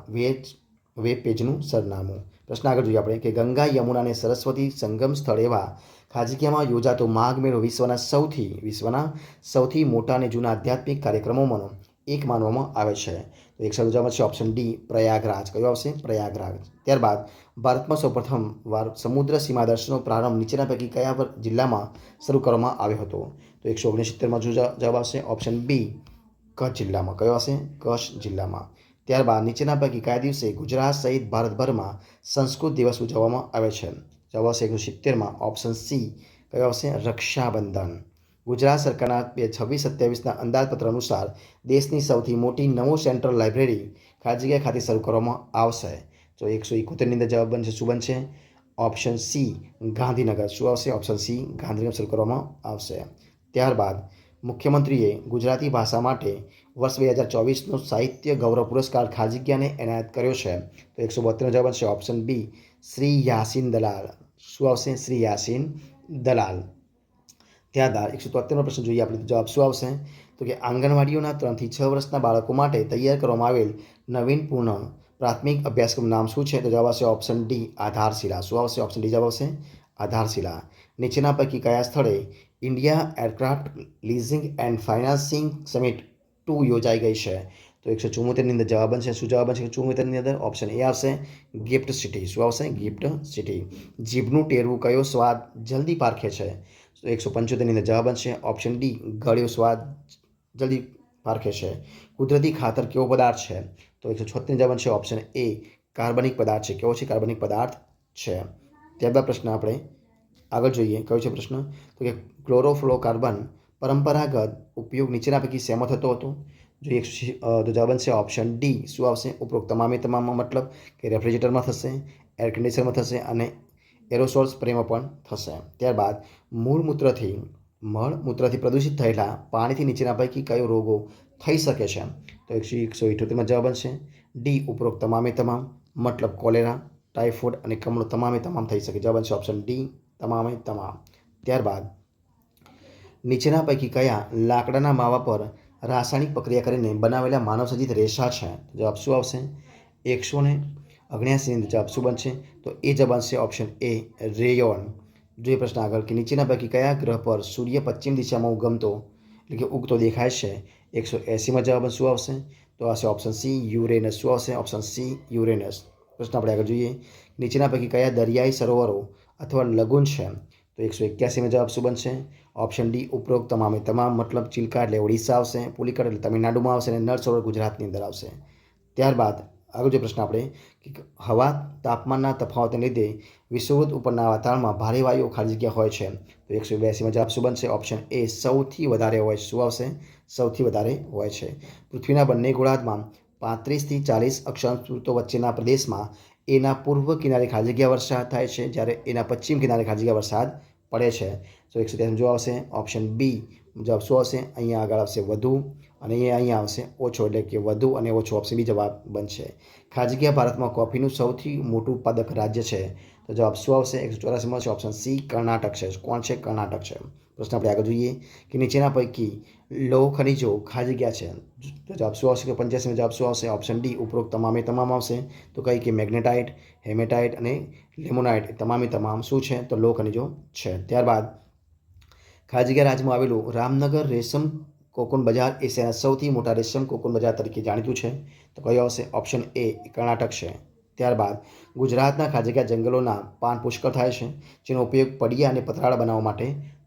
વેબ પેજનું સરનામું. પ્રશ્ન આગળ જોઈએ આપણે કે ગંગા યમુના અને સરસ્વતી સંગમ સ્થળ એવા ખાજગીમાં યોજાતો માઘ મેળો વિશ્વના સૌથી મોટા અને જૂના આધ્યાત્મિક કાર્યક્રમોમાંનો એક માનવામાં આવે છે. તો 100 છે ઓપ્શન ડી પ્રયાગરાજ. કયો આવશે? પ્રયાગરાજ. ત્યારબાદ ભારતમાં સૌપ્રથમ વાર સમુદ્ર સીમા દર્શનનો પ્રારંભ નીચેના પૈકી કયા જિલ્લામાં શરૂ કરવામાં આવ્યો હતો? તો 169માં જવાબ આવશે ઓપ્શન બી કચ્છ જિલ્લામાં. કયો આવશે? કચ્છ જિલ્લામાં. ત્યારબાદ નીચેના પૈકી કયા દિવસે ગુજરાત સહિત ભારતભરમાં સંસ્કૃત દિવસ ઉજવવામાં આવે છે? જવાબ આવશે 170માં ઓપ્શન સી કયો આવશે? રક્ષાબંધન. ગુજરાત સરકારના 26-27ના અંદાજપત્ર અનુસાર દેશની સૌથી મોટી નવો સેન્ટ્રલ લાઇબ્રેરી ખાજગી ખાતે શરૂ કરવામાં આવશે. તો 171ની અંદર જવાબ બનશે શું બનશે? Option C Gandhinagar. શું આવશે? ઓપ્શન સી ગાંધીનગર શરૂ કરવામાં આવશે. ત્યારબાદ મુખ્યમંત્રીએ ગુજરાતી ભાષા માટે વર્ષ 2024નો સાહિત્ય ગૌરવ પુરસ્કાર ખાજગીને એનાયત કર્યો છે. તો 172નો જવાબ બનશે ઓપ્શન બી શ્રી યાસીન દલાલ. શું આવશે? શ્રી યાસીન દલાલ. ત્યારબાદ 173નો પ્રશ્ન જોઈએ આપણે. તો જવાબ શું આવશે? તો કે આંગણવાડીઓના 3 થી 6 વર્ષના બાળકો માટે તૈયાર કરવામાં આવેલ નવીન પૂર્ણ પ્રાથમિક અભ્યાસક્રમનું નામ શું છે? તો જવાબ આવશે ઓપ્શન ડી આધારશિલા. શું આવશે? ઓપ્શન ડી જવાબ આવશે આધારશિલા. નીચેના પૈકી કયા સ્થળે India aircraft leasing and financing summit 2 યોજાઈ ગઈ છે? તો 174ની અંદર જવાબ બનશે. શું જવાબ બનશે 174ની અંદર? ઓપ્શન એ આવશે ગિફ્ટ સિટી. શું આવશે? Gift city. જીભનું ટેરવું કયો સ્વાદ જલ્દી પારખે છે? તો 175ની અંદર જવાબ બનશે ઓપ્શન ડી ગળ્યો સ્વાદ જલ્દી પારખે છે. કુદરતી ખાતર કેવો પદાર્થ છે? તો 176ની જવાબ બનશે ઓપ્શન એ કાર્બનિક પદાર્થ છે. કેવો છે? કાર્બનિક પદાર્થ છે. ત્યારબાદ પ્રશ્ન આપણે આગળ જોઈએ. કયો છે પ્રશ્ન? તો કે ક્લોરોફ્લોરોકાર્બન પરંપરાગત ઉપયોગ નીચેના પૈકી શેમાં થતો હતો? જોઈએ તો જવાબ બનશે ઓપ્શન ડી. શું આવશે? ઉપરોક્ત તમામે તમામમાં મતલબ કે રેફ્રિજરેટરમાં થશે, એર કન્ડિશનરમાં થશે અને એરોસોલ સ્પ્રેમાં પણ થશે. ત્યારબાદ મળમૂત્રથી પ્રદૂષિત થયેલા પાણીથી નીચેના પૈકી કયો રોગો થઈ શકે છે? તો 178માં જવાબ બનશે ડી ઉપરોક્ત તમામે તમામ મતલબ કોલેરા, ટાઇફોઇડ અને કમળો તમામે તમામ થઈ શકે. જવાબ બનશે ઓપ્શન ડી તમામે તમામ. ત્યારબાદ નીચેના પૈકી કયા લાકડાના માવા પર રાસાયણિક પ્રક્રિયા કરીને બનાવેલા માનવસર્જિત રેસા છે? જવાબ શું આવશે? 179ની જવાબ શું બનશે? તો એ જવાબ બનશે ઓપ્શન એ રેયોન. જોઈએ પ્રશ્ન આગળ કે નીચેના પૈકી કયા ગ્રહ પર સૂર્ય પશ્ચિમ દિશામાં ઉગતો દેખાય છે? 180માં જવાબ શું આવશે? તો આવશે ઓપ્શન સી યુરેનસ. શું આવશે? Option C Uranus. પ્રશ્ન આપણે આગળ જોઈએ. નીચેના પૈકી કયા દરિયાઈ સરોવરો અથવા લગુન છે? તો 181માં જવાબ શું બનશે? ઓપ્શન ડી ઉપરોક્ત તમામે તમામ મતલબ ચિલ્કા એટલે ઓડિશા આવશે, પુલિકાટ એટલે તમિલનાડુમાં આવશે અને નળ સરોવર ગુજરાતની અંદર આવશે. ત્યારબાદ આગળ જે પ્રશ્ન આપણે કે હવા તાપમાનના તફાવતને લીધે વિષુવવૃત્ત ઉપરના વાતાવરણમાં ભારે વાયુઓ ખાલી જગ્યા હોય છે. તો 182માં જવાબ શું બનશે? ઓપ્શન એ સૌથી વધારે હોય છે. શું આવશે? સૌથી વધારે હોય છે. પૃથ્વીના બંને ગોળાર્ધમાં 35થી 40 અક્ષાંશ વચ્ચેના પ્રદેશમાં એના પૂર્વ કિનારે ખાલી જગ્યા વરસાદ થાય છે, જ્યારે એના પશ્ચિમ કિનારે ખાલી જગ્યા વરસાદ પડે છે. તો 183 જવાબ આવશે ઓપ્શન બી. જવાબ શું આવશે? અહીંયા આગળ આવશે વધુ અને અહીંયા આવશે ઓછો, એટલે કે વધુ અને ઓછો. ઓપ્શન બી જવાબ બનશે. ખાલી જગ્યા ભારતમાં કોફીનું સૌથી મોટું ઉત્પાદક રાજ્ય છે? તો જવાબ શું આવશે? 184માં છે ઓપ્શન સી કર્ણાટક છે. કોણ છે? કર્ણાટક છે. પ્રશ્ન આપણે આગળ જોઈએ કે નીચેના પૈકી લોહ ખનિજો ખાલી જગ્યા છે? તો જવાબ શું આવશે? 85માં જવાબ શું આવશે? ઓપ્શન ડી ઉપરોક્ત તમામે તમામ આવશે. તો કઈ કે મેગ્નેટાઇટ, હેમેટાઇટ અને લેમોનાઇટ તમામે તમામ શું છે? તો લોહ ખનિજો છે. ત્યારબાદ ખાલી જગ્યા રાજ્યમાં આવેલું રામનગર રેશમ કોકૂન બજાર એશિયાના સૌથી મોટા રેશમ કોકૂન બજાર તરીકે જાણીતું છે. તો કયો આવશે? ઓપ્શન એ કર્ણાટક છે. ત્યારબાદ ગુજરાતના ખાલી જગ્યા જંગલોના પાન પુષ્કળ થાય છે, જેનો ઉપયોગ પડિયા અને પતરાળા બનાવવા માટે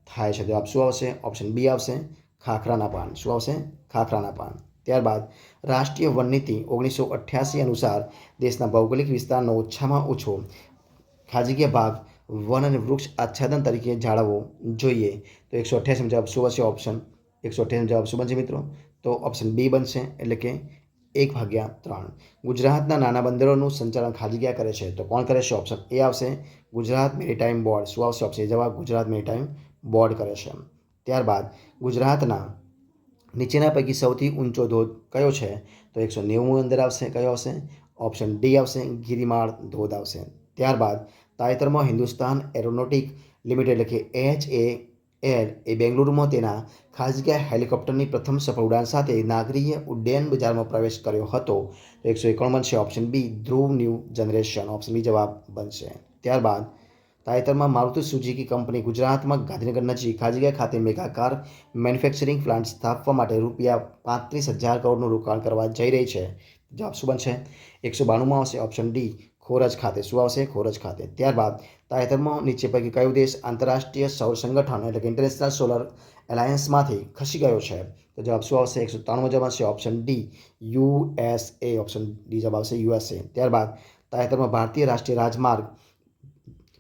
થાય છે. જવાબ શું આવશે? ઓપ્શન બી આવશે ખાખરાના પાન. શું આવશે? ખાખરાના પાન. ત્યારબાદ રાષ્ટ્રીય વન નીતિ 1988 અનુસાર દેશના ભૌગોલિક વિસ્તારનો ઓછામાં ઓછો ખાલી જગ્યા ભાગ વન અને વૃક્ષ આચ્છાદન તરીકે જાળવવો જોઈએ. તો 188માં જવાબ શું હશે? ઓપ્શન 188માં જવાબ શું બનશે મિત્રો? તો ઓપ્શન બી બનશે, એટલે કે 1/3. ગુજરાતના નાના બંદરોનું સંચાલન ખાલી જગ્યા કરે છે? તો કોણ કરે છે? ઓપ્શન એ આવશે ગુજરાત મેરીટાઈમ બોર્ડ. શું આવશે? ઓપ્શન એ જવાબ ગુજરાત મેરીટાઈમ બોર્ડ કરે છે. ત્યારબાદ ગુજરાતના નીચેના પૈકી સૌથી ઊંચો ધોધ કયો છે? તો 190 અંદર આવશે. કયો આવશે? ઓપ્શન ડી આવશે ગિરિમાળ ધોધ આવશે. ત્યારબાદ તાજેતરમાં હિન્દુસ્તાન એરોનોટિક લિમિટેડ એટલે કે HAL એ બેંગલુરુમાં તેના ખાલી જગ્યા હેલિકોપ્ટરની પ્રથમ સફળ ઉડાન સાથે નાગરિક ઉડ્ડયન બજારમાં પ્રવેશ કર્યો હતો. તો 191 બનશે ઓપ્શન બી ધ્રુવ ન્યૂ જનરેશન. ઓપ્શન બી જવાબ બનશે. ત્યારબાદ તાજેતરમાં મારુતિ સુઝુકી કંપની ગુજરાતમાં ગાંધીનગર નજીક ખાલી જગ્યા ખાતે મેગા કાર મેન્યુફેક્ચરિંગ પ્લાન્ટ સ્થાપવા માટે ₹35,000 કરોડનું રોકાણ કરવા જઈ રહી છે. જવાબ શું બનશે? 192માં આવશે ઓપ્શન ડી ખોરજ ખાતે. શું આવશે? ખોરજ ખાતે. ત્યારબાદ તાજેતરમાં નીચે પૈકી કયો દેશ આંતરરાષ્ટ્રીય સૌર સંગઠન એટલે કે ઇન્ટરનેશનલ સોલર એલાયન્સમાંથી ખસી ગયો છે? તો જવાબ શું આવશે? 193માં જવાબ આવશે option D USA. Option D જવાબ આવશે USA. ત્યારબાદ તાજેતરમાં ભારતીય રાષ્ટ્રીય રાજમાર્ગ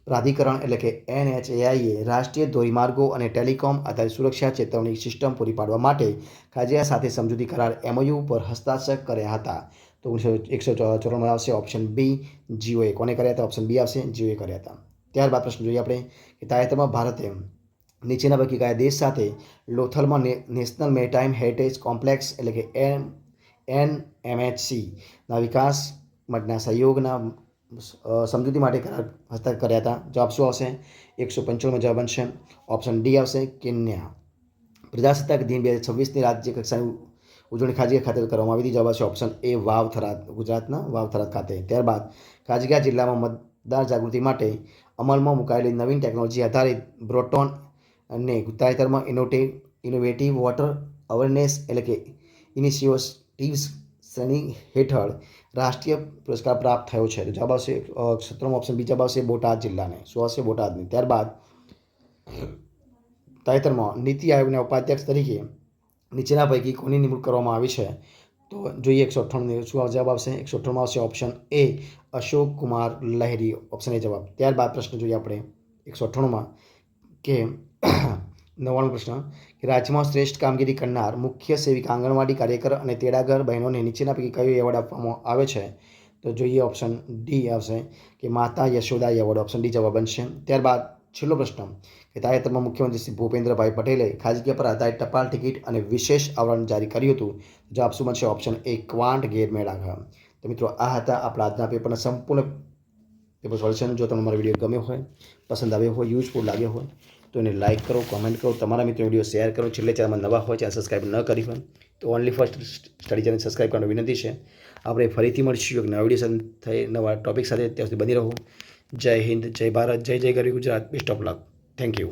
પ્રાધિકરણ એટલે કે NHAI રાષ્ટ્રીય ધોરીમાર્ગો અને ટેલિકોમ આધારિત સુરક્ષા ચેતવણી સિસ્ટમ પૂરી પાડવા માટે ખાલી જગ્યા સાથે સમજૂતી કરાર MOU પર હસ્તાક્ષર કર્યા હતા. તો 194માં આવશે ઓપ્શન બી GOA. કોને કર્યા હતા? ઓપ્શન બી આવશે GOA કર્યા હતા. ત્યારબાદ પ્રશ્ન જોઈએ આપણે કે તાજેતરમાં ભારતે નીચેના પૈકી કયા દેશ સાથે લોથલમાં નેશનલ મેરીટાઈમ હેરિટેજ કોમ્પ્લેક્સ એટલે કે NMHC ના વિકાસ માટેના સહયોગના સમજૂતી માટે કરાર હસ્તાક્ષર કર્યા હતા. જવાબ શું આવશે? 195 જવાબ બનશે ઓપ્શન ડી આવશે, કેન્યા. પ્રજાસત્તાક દિન 2026ની રાજ્ય કક્ષાની ઉજવણી ખાજગીયા ખાતે કરવામાં આવી હતી. જવાબ આવશે ઓપ્શન એ, વાવ થરાદ, ગુજરાતના વાવ થરાદ ખાતે. ત્યારબાદ ખાજગીયા જિલ્લામાં મતદાર જાગૃતિ માટે અમલમાં મુકાયેલી નવીન ટેકનોલોજી આધારિત બ્રોટોન અને તાજેતરમાં ઇનોવેટિવ વોટર અવેરનેસ એટલે કે ઇનિશિયેટિવ્સ શ્રેણી હેઠળ રાષ્ટ્રીય પુરસ્કાર પ્રાપ્ત થયો છે. તો જવાબ આવશે 17મો ઓપ્શન બી જવાબ આવશે બોટાદ જિલ્લાને. શું આવશે? બોટાદને. ત્યારબાદ તાજેતરમાં નીતિ આયોગના ઉપાધ્યક્ષ તરીકે નીચેના પૈકી કોની નિમણૂક કરવામાં આવી છે? તો જોઈએ 198 શું જવાબ આવશે? 198માં આવશે option A, Ashok Kumar Laheri, option A જવાબ. ત્યારબાદ પ્રશ્ન જોઈએ આપણે 198માં કે 99 પ્રશ્ન કે રાજ્યમાં શ્રેષ્ઠ કામગીરી કરનાર મુખ્ય સેવિકા, આંગણવાડી કાર્યકર અને તેડાગર બહેનોને નીચેના પૈકી કયો એવોર્ડ આપવામાં આવે છે? તો જોઈએ ઓપ્શન ડી આવશે કે માતા યશોદા એવોર્ડ, ઓપ્શન ડી જવાબ બનશે. ત્યારબાદ છેલ્લો પ્રશ્ન કે તાજેતરમાં મુખ્યમંત્રી શ્રી ભૂપેન્દ્રભાઈ પટેલે ખાજગીયા પર આધારિત ટપાલ ટિકિટ અને વિશેષ આવરણ જારી કર્યું હતું. જવાબ શું બનશે? ઓપ્શન એ, ક્વાંટ ગેરમેળાઘ. તો મિત્રો આ હતા આપણા આજના પેપરના સંપૂર્ણ પેપર સોલ્યુશન. જો તમને મારો વિડીયો ગમ્યો હોય, પસંદ આવ્યો હોય, યુઝફુલ લાગ્યો હોય તો એને લાઇક કરો, કોમેન્ટ કરો, તમારા મિત્રો વિડીયો શેર કરો. છેલ્લે ચેનલમાં નવા હોય, ચેનલ સબસ્ક્રાઈબ ન કરી હોય તો only first study channel subscribe કરવાની વિનંતી છે. આપણે ફરીથી મળીશું એક નવા વિડીયો સાથે, નવા ટોપિક સાથે. ત્યાં સુધી બની રહો. જય હિન્દ, જય ભારત, જય જય ગરવી Gujarat. Best of luck. Thank you.